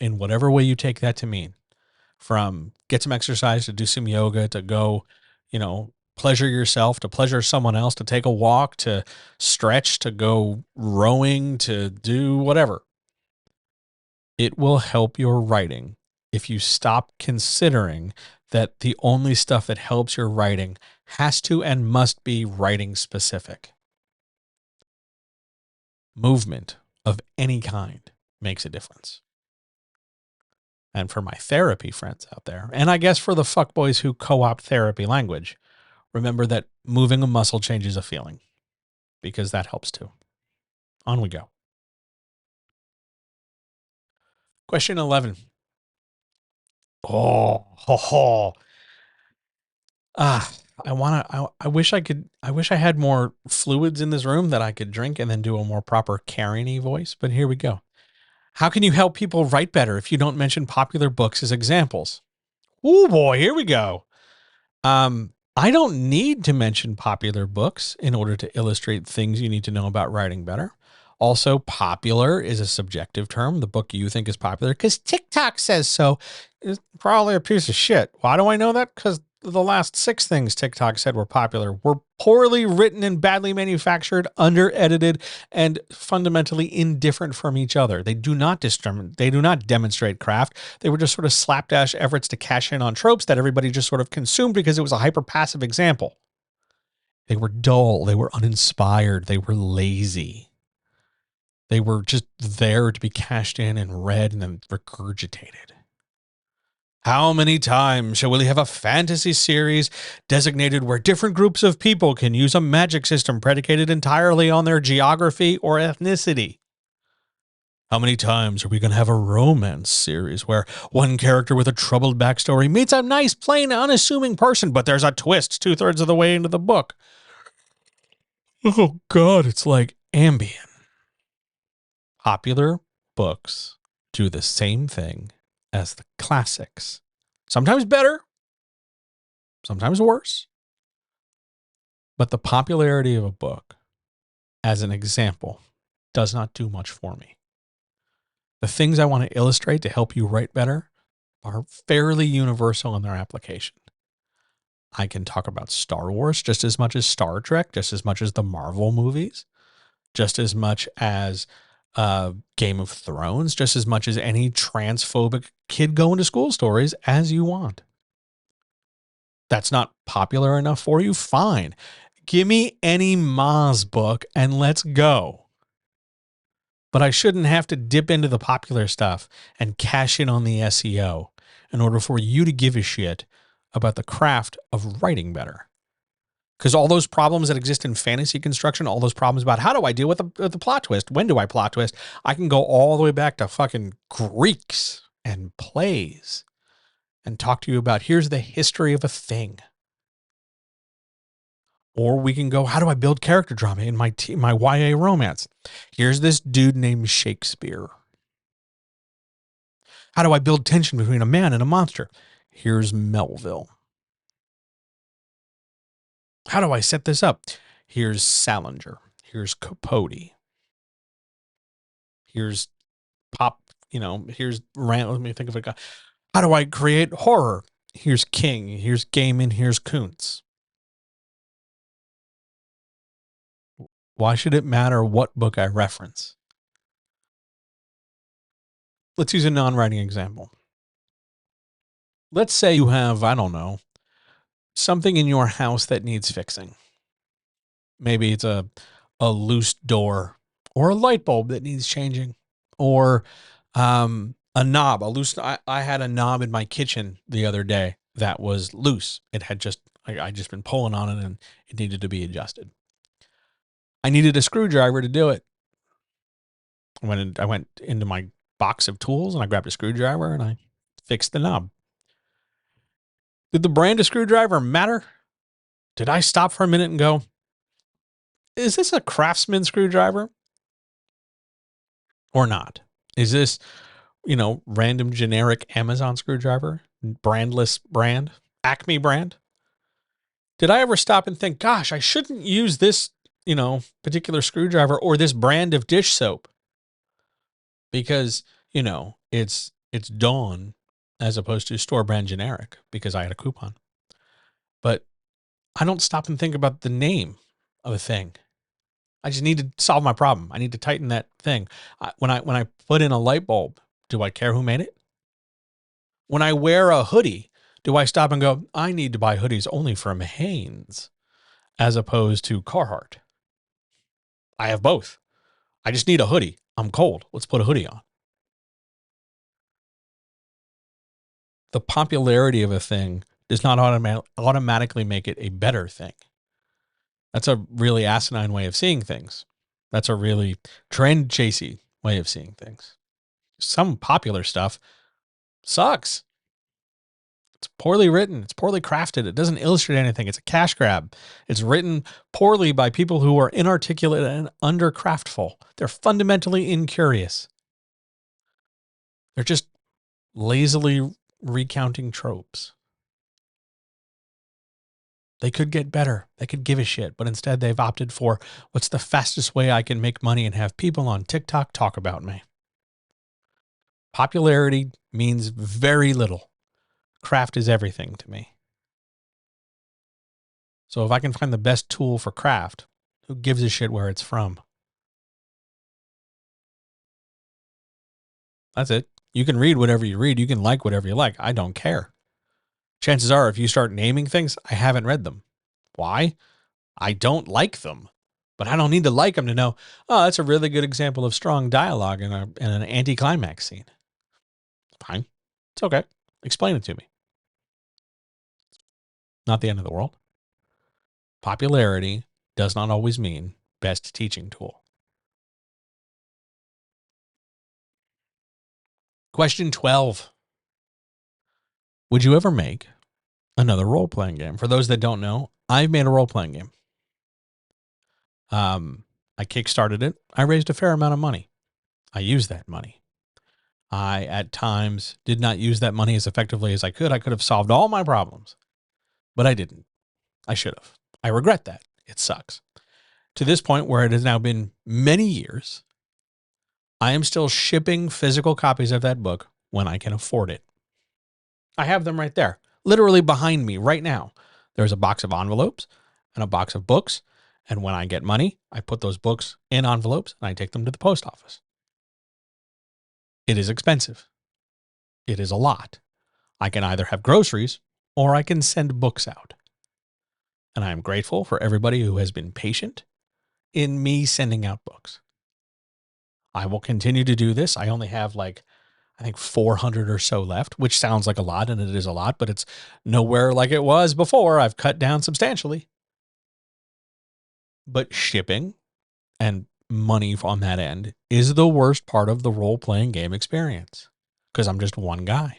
in whatever way you take that to mean, from get some exercise to do some yoga to go, pleasure yourself, to pleasure someone else, to take a walk, to stretch, to go rowing, to do whatever. It will help your writing if you stop considering that the only stuff that helps your writing has to and must be writing specific. Movement of any kind makes a difference. And for my therapy friends out there, and I guess for the fuckboys who co-opt therapy language, remember that moving a muscle changes a feeling, because that helps too. On we go. Question 11. Oh, ho, ho. I wish I had more fluids in this room that I could drink and then do a more proper Karen-y voice, but here we go. How can you help people write better if you don't mention popular books as examples? Oh boy, here we go. I don't need to mention popular books in order to illustrate things you need to know about writing better. Also, popular is a subjective term. The book you think is popular because TikTok says so is probably a piece of shit. Why do I know that? Because the last 6 things TikTok said were popular were poorly written and badly manufactured, under-edited, and fundamentally indifferent from each other. They do not demonstrate craft. They were just sort of slapdash efforts to cash in on tropes that everybody just sort of consumed because it was a hyper-passive example. They were dull. They were uninspired. They were lazy. They were just there to be cashed in and read and then regurgitated. How many times shall we have a fantasy series designated where different groups of people can use a magic system predicated entirely on their geography or ethnicity? How many times are we going to have a romance series where one character with a troubled backstory meets a nice, plain, unassuming person, but there's a twist 2/3 of the way into the book? Oh, God, it's like Ambien. Popular books do the same thing as the classics. Sometimes better, sometimes worse. But the popularity of a book, as an example, does not do much for me. The things I want to illustrate to help you write better are fairly universal in their application. I can talk about Star Wars just as much as Star Trek, just as much as the Marvel movies, just as much as Game of Thrones, just as much as any transphobic kid going to school stories as you want. That's not popular enough for you? Fine. Give me any Maz book and let's go. But I shouldn't have to dip into the popular stuff and cash in on the SEO in order for you to give a shit about the craft of writing better. Because all those problems that exist in fantasy construction, all those problems about how do I deal with the plot twist? When do I plot twist? I can go all the way back to fucking Greeks and plays and talk to you about here's the history of a thing. Or we can go, how do I build character drama in my YA romance? Here's this dude named Shakespeare. How do I build tension between a man and a monster? Here's Melville. How do I set this up? Here's Salinger. Here's Capote. Here's pop, here's rant. Let me think of a guy. How do I create horror? Here's King. Here's Gaiman. Here's Kuntz. Why should it matter what book I reference? Let's use a non-writing example. Let's say you have, I don't know, something in your house that needs fixing. Maybe it's a loose door or a light bulb that needs changing, or a knob, a loose. I had a knob in my kitchen the other day that was loose. It had I just been pulling on it and it needed to be adjusted. I needed a screwdriver to do it. I went into my box of tools and I grabbed a screwdriver and I fixed the knob. Did the brand of screwdriver matter? Did I stop for a minute and go, is this a Craftsman screwdriver or not? Is this, random generic Amazon screwdriver, brandless brand, Acme brand? Did I ever stop and think, gosh, I shouldn't use this, particular screwdriver or this brand of dish soap because, it's Dawn as opposed to store brand generic because I had a coupon. But I don't stop and think about the name of a thing. I just need to solve my problem. I need to tighten that thing. When I put in a light bulb, do I care who made it? When I wear a hoodie, do I stop and go, I need to buy hoodies only from Hanes as opposed to Carhartt? I have both. I just need a hoodie. I'm cold. Let's put a hoodie on. The popularity of a thing does not automatically make it a better thing. That's a really asinine way of seeing things. That's a really trend chasey way of seeing things. Some popular stuff sucks. It's poorly written. It's poorly crafted. It doesn't illustrate anything. It's a cash grab. It's written poorly by people who are inarticulate and undercraftful. They're fundamentally incurious. They're just lazily recounting tropes. They could get better. They could give a shit, but instead they've opted for what's the fastest way I can make money and have people on TikTok talk about me. Popularity means very little. Craft is everything to me. So if I can find the best tool for craft, who gives a shit where it's from? That's it. You can read whatever you read. You can like whatever you like. I don't care. Chances are, if you start naming things, I haven't read them. Why? I don't like them. But I don't need to like them to know, oh, that's a really good example of strong dialogue in an anticlimax scene. Fine. It's okay. Explain it to me. Not the end of the world. Popularity does not always mean best teaching tool. Question 12. Would you ever make another role-playing game? For those that don't know, I've made a role-playing game. I kickstarted it. I raised a fair amount of money. I used that money. I, at times, did not use that money as effectively as I could. I could have solved all my problems, but I didn't. I should have. I regret that. It sucks. To this point where it has now been many years, I am still shipping physical copies of that book when I can afford it. I have them right there, literally behind me right now. There's a box of envelopes and a box of books. And when I get money, I put those books in envelopes and I take them to the post office. It is expensive. It is a lot. I can either have groceries or I can send books out. And I am grateful for everybody who has been patient in me sending out books. I will continue to do this. I only have I think 400 or so left, which sounds like a lot, and it is a lot, but it's nowhere like it was before. I've cut down substantially. But shipping and money on that end is the worst part of the role-playing game experience because I'm just one guy.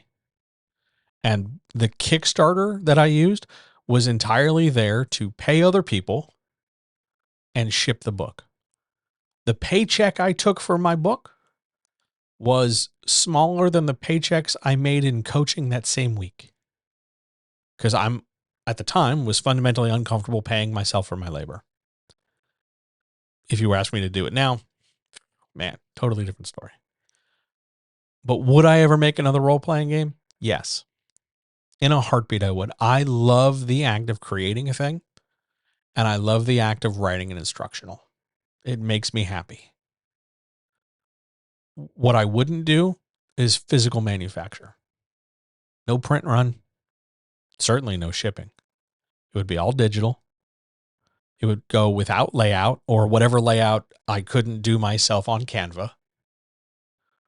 And the Kickstarter that I used was entirely there to pay other people and ship the book. The paycheck I took for my book was smaller than the paychecks I made in coaching that same week. Because at the time, was fundamentally uncomfortable paying myself for my labor. If you ask me to do it now, Man, totally different story. But would I ever make another role-playing game? Yes. In a heartbeat, I would. I love the act of creating a thing, and I love the act of writing an instructional. It makes me happy. What I wouldn't do is physical manufacture. No print run, certainly no shipping. It would be all digital. It would go without layout or whatever layout I couldn't do myself on Canva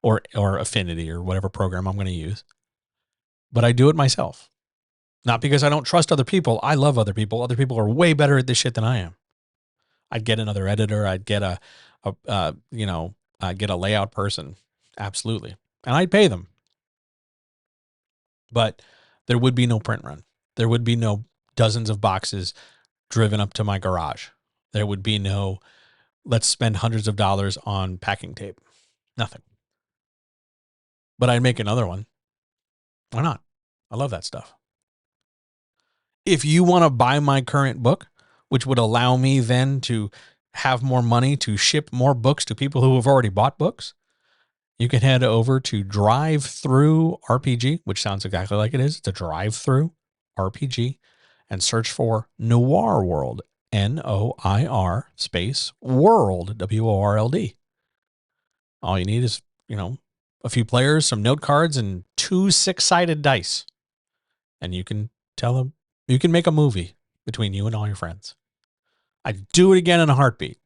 or Affinity or whatever program I'm going to use. But I do it myself. Not because I don't trust other people. I love other people. Other people are way better at this shit than I am. I'd get another editor. I'd get I'd get a layout person. Absolutely. And I'd pay them. But there would be no print run. There would be no dozens of boxes driven up to my garage. There would be no, let's spend hundreds of dollars on packing tape. Nothing. But I'd make another one. Why not? I love that stuff. If you want to buy my current book, which would allow me then to have more money to ship more books to people who have already bought books, you can head over to Drive Through RPG, which sounds exactly like it is. It's a Drive Through RPG, and search for Noir World, Noir space World, WORLD. All you need is, a few players, some note cards, and 2 6-sided dice. And you can you can make a movie between you and all your friends. I'd do it again in a heartbeat.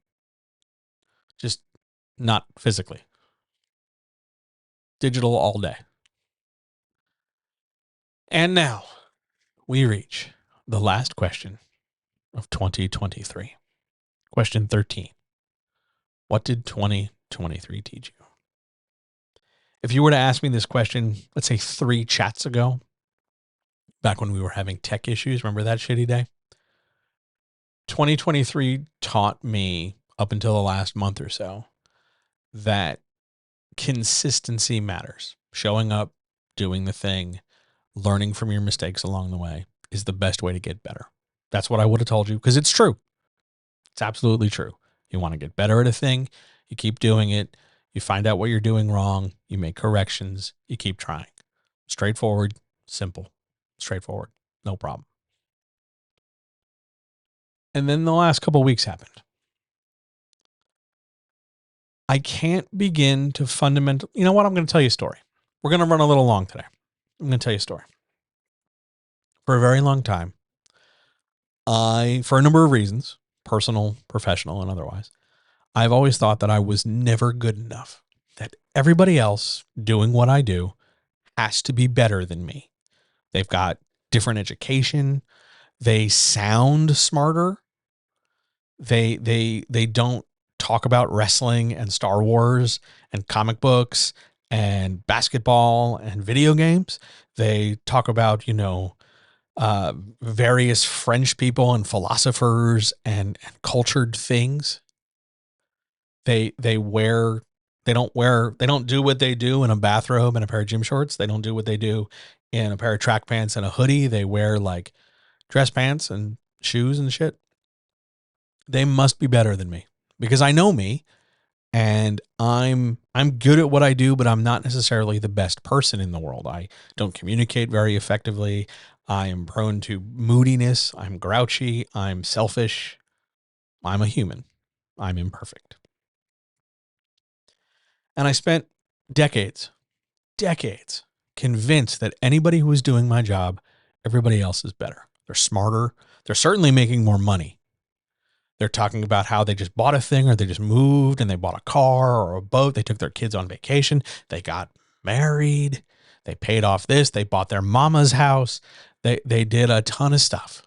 Just not physically. Digital all day. And now we reach the last question of 2023. Question 13. What did 2023 teach you? If you were to ask me this question, let's say 3 chats ago, back when we were having tech issues, remember that shitty day? 2023 taught me, up until the last month or so, that consistency matters. Showing up, doing the thing, learning from your mistakes along the way is the best way to get better. That's what I would have told you, because it's true. It's absolutely true. You want to get better at a thing, you keep doing it, you find out what you're doing wrong, you make corrections, you keep trying. Straightforward, simple, straightforward, no problem. And then the last couple of weeks happened. I can't begin to fundamentally, you know what? I'm going to tell you a story. We're going to run a little long today. I'm going to tell you a story. For a very long time, for a number of reasons, personal, professional, and otherwise, I've always thought that I was never good enough, that everybody else doing what I do has to be better than me. They've got different education. They sound smarter. They don't talk about wrestling and Star Wars and comic books and basketball and video games. They talk about, various French people and philosophers and cultured things. They don't do what they do in a bathrobe and a pair of gym shorts. They don't do what they do in a pair of track pants and a hoodie. They wear like dress pants and shoes and shit. They must be better than me, because I know me, and I'm good at what I do, but I'm not necessarily the best person in the world. I don't communicate very effectively. I am prone to moodiness. I'm grouchy. I'm selfish. I'm a human. I'm imperfect. And I spent decades convinced that anybody who was doing my job, everybody else is better. They're smarter. They're certainly making more money. They're talking about how they just bought a thing, or they just moved and they bought a car or a boat. They took their kids on vacation. They got married. They paid off this. They bought their mama's house. They did a ton of stuff.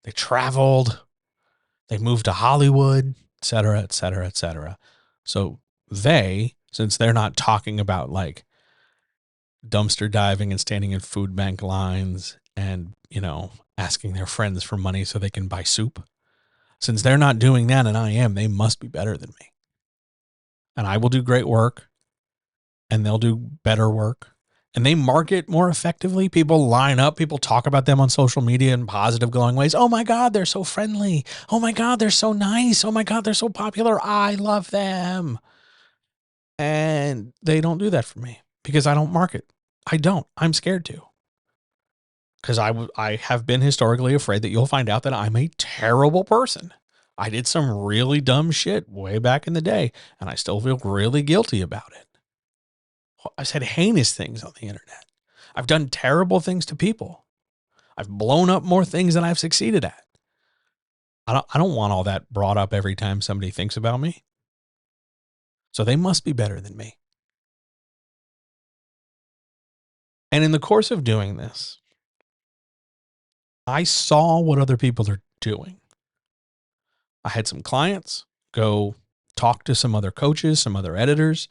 They traveled. They moved to Hollywood, et cetera, et cetera, et cetera. So since they're not talking about like dumpster diving and standing in food bank lines and, asking their friends for money so they can buy soup, since they're not doing that and I am, they must be better than me. And I will do great work, and they'll do better work, and they market more effectively. People line up, people talk about them on social media in positive, glowing ways. Oh my God, they're so friendly. Oh my God, they're so nice. Oh my God, they're so popular. I love them. And they don't do that for me because I don't market. I don't. I'm scared to. Because I have been historically afraid that you'll find out that I'm a terrible person. I did some really dumb shit way back in the day, and I still feel really guilty about it. I said heinous things on the internet. I've done terrible things to people. I've blown up more things than I've succeeded at. I don't want all that brought up every time somebody thinks about me. So they must be better than me. And in the course of doing this, I saw what other people are doing. I had some clients go talk to some other coaches, some other editors,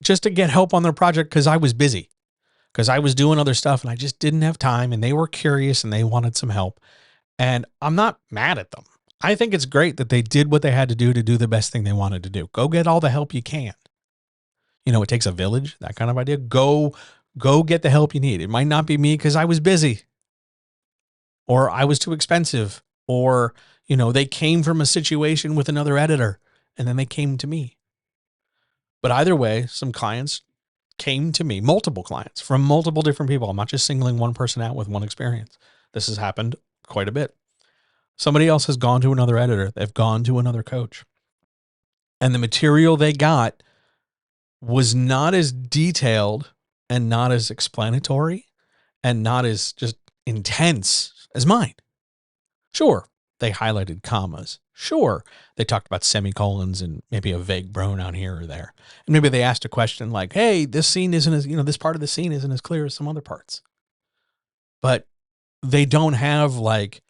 just to get help on their project because I was busy, because I was doing other stuff and I just didn't have time, and they were curious and they wanted some help. And I'm not mad at them. I think it's great that they did what they had to do the best thing they wanted to do. Go get all the help you can. You know, it takes a village, that kind of idea. Go get the help you need. It might not be me because I was busy or I was too expensive, or, you know, they came from a situation with another editor and then they came to me. But either way, some clients came to me, multiple clients from multiple different people. I'm not just singling one person out with one experience. This has happened quite a bit. Somebody else has gone to another editor. They've gone to another coach. And the material they got was not as detailed and not as explanatory and not as just intense as mine. Sure, they highlighted commas. Sure, they talked about semicolons and maybe a vague pronoun here or there. And maybe they asked a question like, hey, this scene isn't as, this part of the scene isn't as clear as some other parts. But they don't have like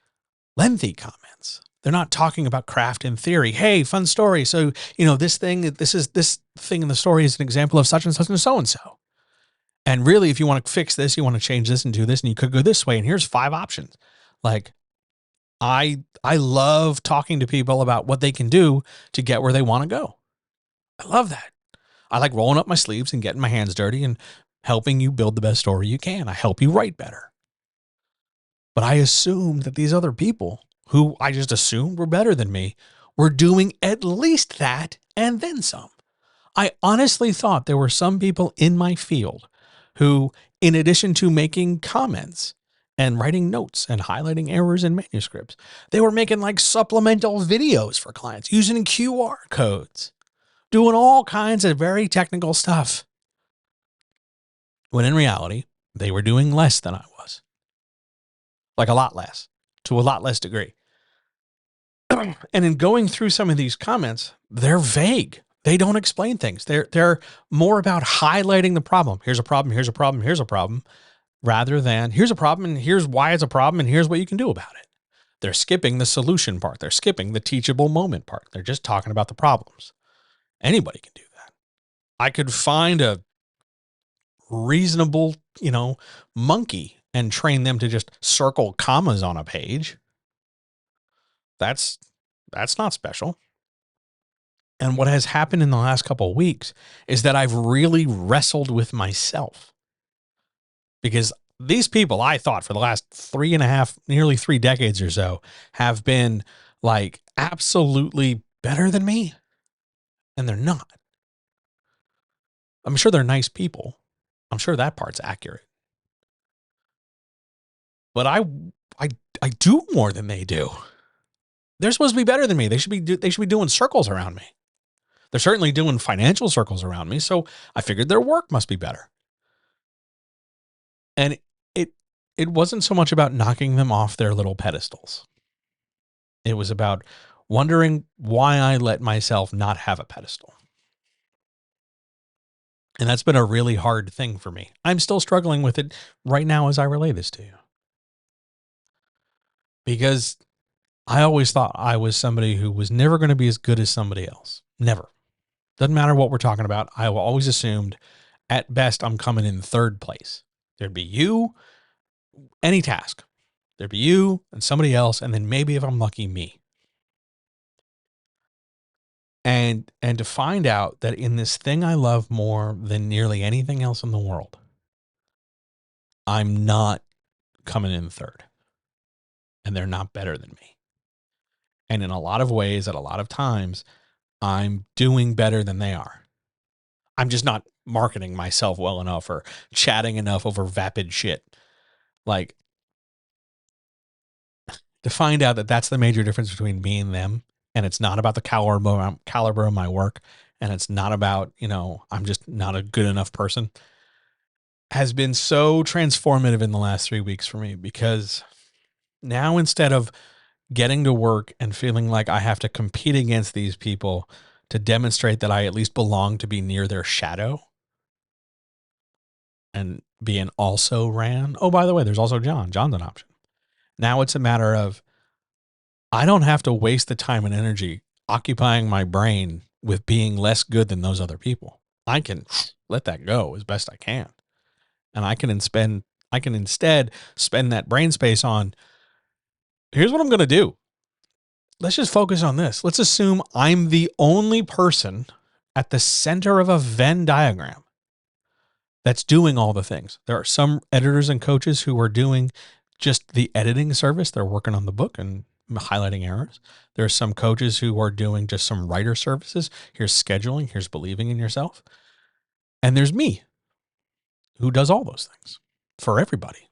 lengthy comments. They're not talking about craft in theory. Hey, fun story. So, this thing in the story is an example of such and such and so and so. And really, if you want to fix this, you want to change this and do this, and you could go this way. And here's 5 options. Like, I love talking to people about what they can do to get where they want to go. I love that. I like rolling up my sleeves and getting my hands dirty and helping you build the best story you can. I help you write better. But I assumed that these other people, who I just assumed were better than me, were doing at least that and then some. I honestly thought there were some people in my field who, in addition to making comments and writing notes and highlighting errors in manuscripts, they were making like supplemental videos for clients using QR codes, doing all kinds of very technical stuff. When in reality, they were doing less than I was. Like a lot less, to a lot less degree. And in going through some of these comments, they're vague. They don't explain things. They're more about highlighting the problem. Here's a problem, here's a problem, here's a problem, rather than here's a problem and here's why it's a problem and here's what you can do about it. They're skipping the solution part. They're skipping the teachable moment part. They're just talking about the problems. Anybody can do that. I could find a reasonable, monkey and train them to just circle commas on a page. That's not special. And what has happened in the last couple of weeks is that I've really wrestled with myself, because these people, I thought, for the last 3.5, nearly 3 decades or so, have been like absolutely better than me. And they're not. I'm sure they're nice people. I'm sure that part's accurate. But I do more than they do. They're supposed to be better than me. They should be doing circles around me. They're certainly doing financial circles around me. So I figured their work must be better. And it wasn't so much about knocking them off their little pedestals. It was about wondering why I let myself not have a pedestal. And that's been a really hard thing for me. I'm still struggling with it right now as I relay this to you. Because I always thought I was somebody who was never going to be as good as somebody else. Never. Doesn't matter what we're talking about. I always assumed at best I'm coming in 3rd place. There'd be you, any task. There'd be you and somebody else, and then maybe if I'm lucky, me. And to find out that in this thing I love more than nearly anything else in the world, I'm not coming in 3rd. And they're not better than me. And in a lot of ways, at a lot of times, I'm doing better than they are. I'm just not marketing myself well enough or chatting enough over vapid shit. Like, to find out that that's the major difference between me and them, and it's not about the caliber of my work, and it's not about, I'm just not a good enough person, has been so transformative in the last 3 weeks for me, because now instead of getting to work and feeling like I have to compete against these people to demonstrate that I at least belong to be near their shadow and be an also ran. Oh, by the way, there's also John. John's an option. Now it's a matter of I don't have to waste the time and energy occupying my brain with being less good than those other people. I can let that go as best I can. And I can instead spend that brain space on, here's what I'm going to do. Let's just focus on this. Let's assume I'm the only person at the center of a Venn diagram that's doing all the things. There are some editors and coaches who are doing just the editing service. They're working on the book and highlighting errors. There are some coaches who are doing just some writer services. Here's scheduling. Here's believing in yourself. And there's me who does all those things for everybody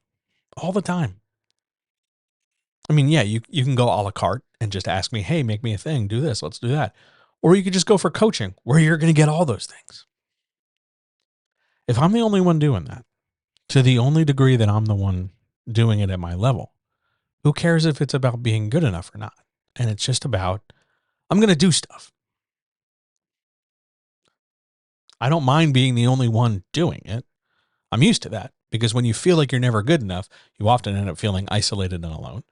all the time. I mean, yeah, you can go a la carte and just ask me, hey, make me a thing, do this, let's do that. Or you could just go for coaching where you're going to get all those things. If I'm the only one doing that, to the only degree that I'm the one doing it at my level, who cares if it's about being good enough or not? And it's just about, I'm going to do stuff. I don't mind being the only one doing it. I'm used to that, because when you feel like you're never good enough, you often end up feeling isolated and alone.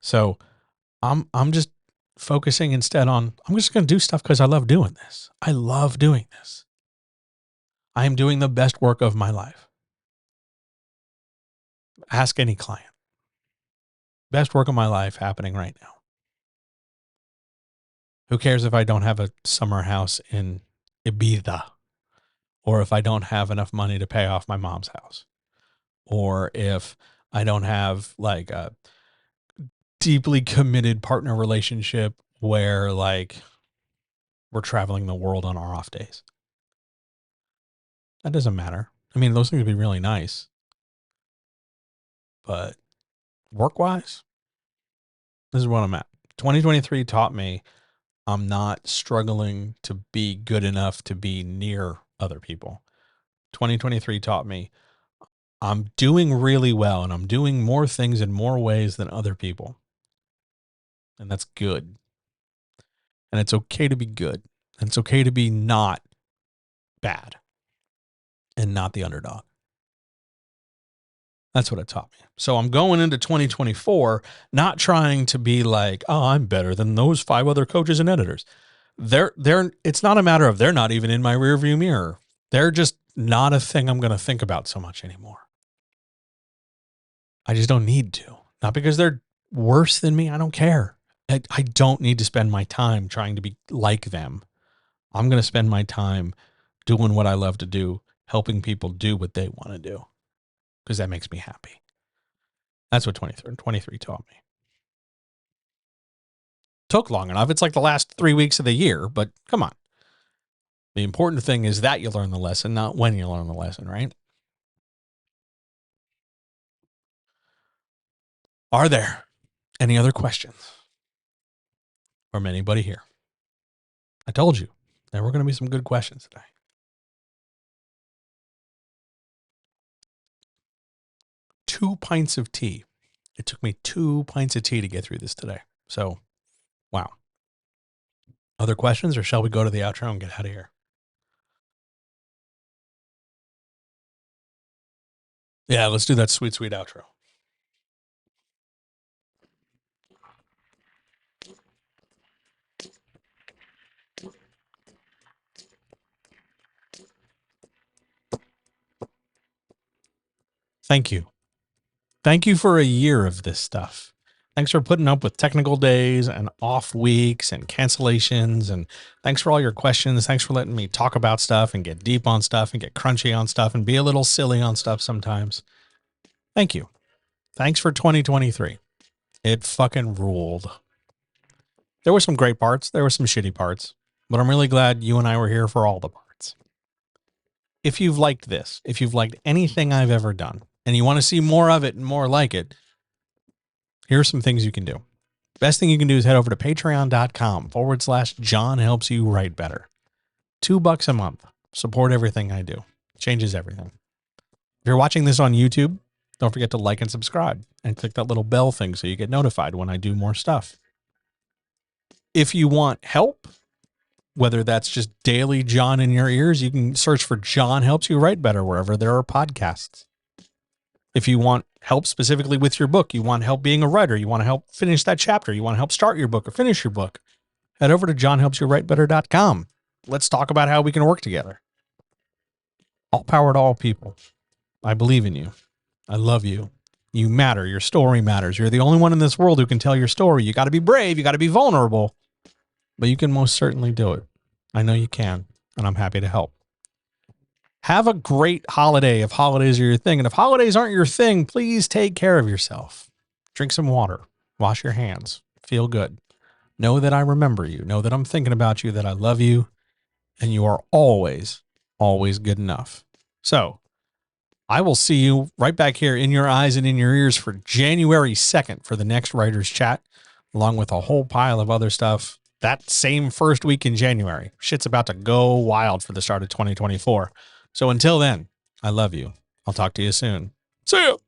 So I'm just focusing instead on, I'm just going to do stuff because I love doing this. I love doing this. I am doing the best work of my life. Ask any client. Best work of my life happening right now. Who cares if I don't have a summer house in Ibiza, or if I don't have enough money to pay off my mom's house, or if I don't have like a deeply committed partner relationship where like we're traveling the world on our off days. That doesn't matter. I mean, those things would be really nice, but work wise, this is what I'm at. 2023 taught me I'm not struggling to be good enough to be near other people. 2023 taught me I'm doing really well, and I'm doing more things in more ways than other people. And that's good. And it's okay to be good. And it's okay to be not bad and not the underdog. That's what it taught me. So I'm going into 2024, not trying to be like, oh, I'm better than those 5 other coaches and editors. It's not a matter of they're not even in my rearview mirror. They're just not a thing I'm going to think about so much anymore. I just don't need to. Not because they're worse than me. I don't care. I don't need to spend my time trying to be like them. I'm going to spend my time doing what I love to do, helping people do what they want to do, because that makes me happy. That's what 23 taught me. Took long enough. It's like the last 3 weeks of the year, but come on. The important thing is that you learn the lesson, not when you learn the lesson, right? Are there any other questions from anybody here? I told you there were going to be some good questions today. 2 pints of tea. It took me 2 pints of tea to get through this today. So, wow. Other questions, or shall we go to the outro and get out of here? Yeah, let's do that sweet, sweet outro. Thank you. Thank you for a year of this stuff. Thanks for putting up with technical days and off weeks and cancellations. And thanks for all your questions. Thanks for letting me talk about stuff and get deep on stuff and get crunchy on stuff and be a little silly on stuff sometimes. Thank you. Thanks for 2023. It fucking ruled. There were some great parts. There were some shitty parts, but I'm really glad you and I were here for all the parts. if you've liked this, if you've liked anything I've ever done, and you want to see more of it and more like it, here are some things you can do. Best thing you can do is head over to patreon.com/John helps you write better. $2 a month. Support everything I do. Changes everything. If you're watching this on YouTube, don't forget to like and subscribe and click that little bell thing so you get notified when I do more stuff. If you want help, whether that's just daily John in your ears, you can search for John Helps You Write Better wherever there are podcasts. If you want help specifically with your book, you want help being a writer, you want to help finish that chapter, you want to help start your book or finish your book, head over to johnhelpsyourwritebetter.com. Let's talk about how we can work together. All power to all people. I believe in you. I love you. You matter. Your story matters. You're the only one in this world who can tell your story. You got to be brave. You got to be vulnerable. But you can most certainly do it. I know you can, and I'm happy to help. Have a great holiday if holidays are your thing. And if holidays aren't your thing, please take care of yourself. Drink some water. Wash your hands. Feel good. Know that I remember you. Know that I'm thinking about you, that I love you, and you are always, always good enough. So I will see you right back here in your eyes and in your ears for January 2nd for the next Writer's Chat, along with a whole pile of other stuff that same first week in January. Shit's about to go wild for the start of 2024. So until then, I love you. I'll talk to you soon. See you.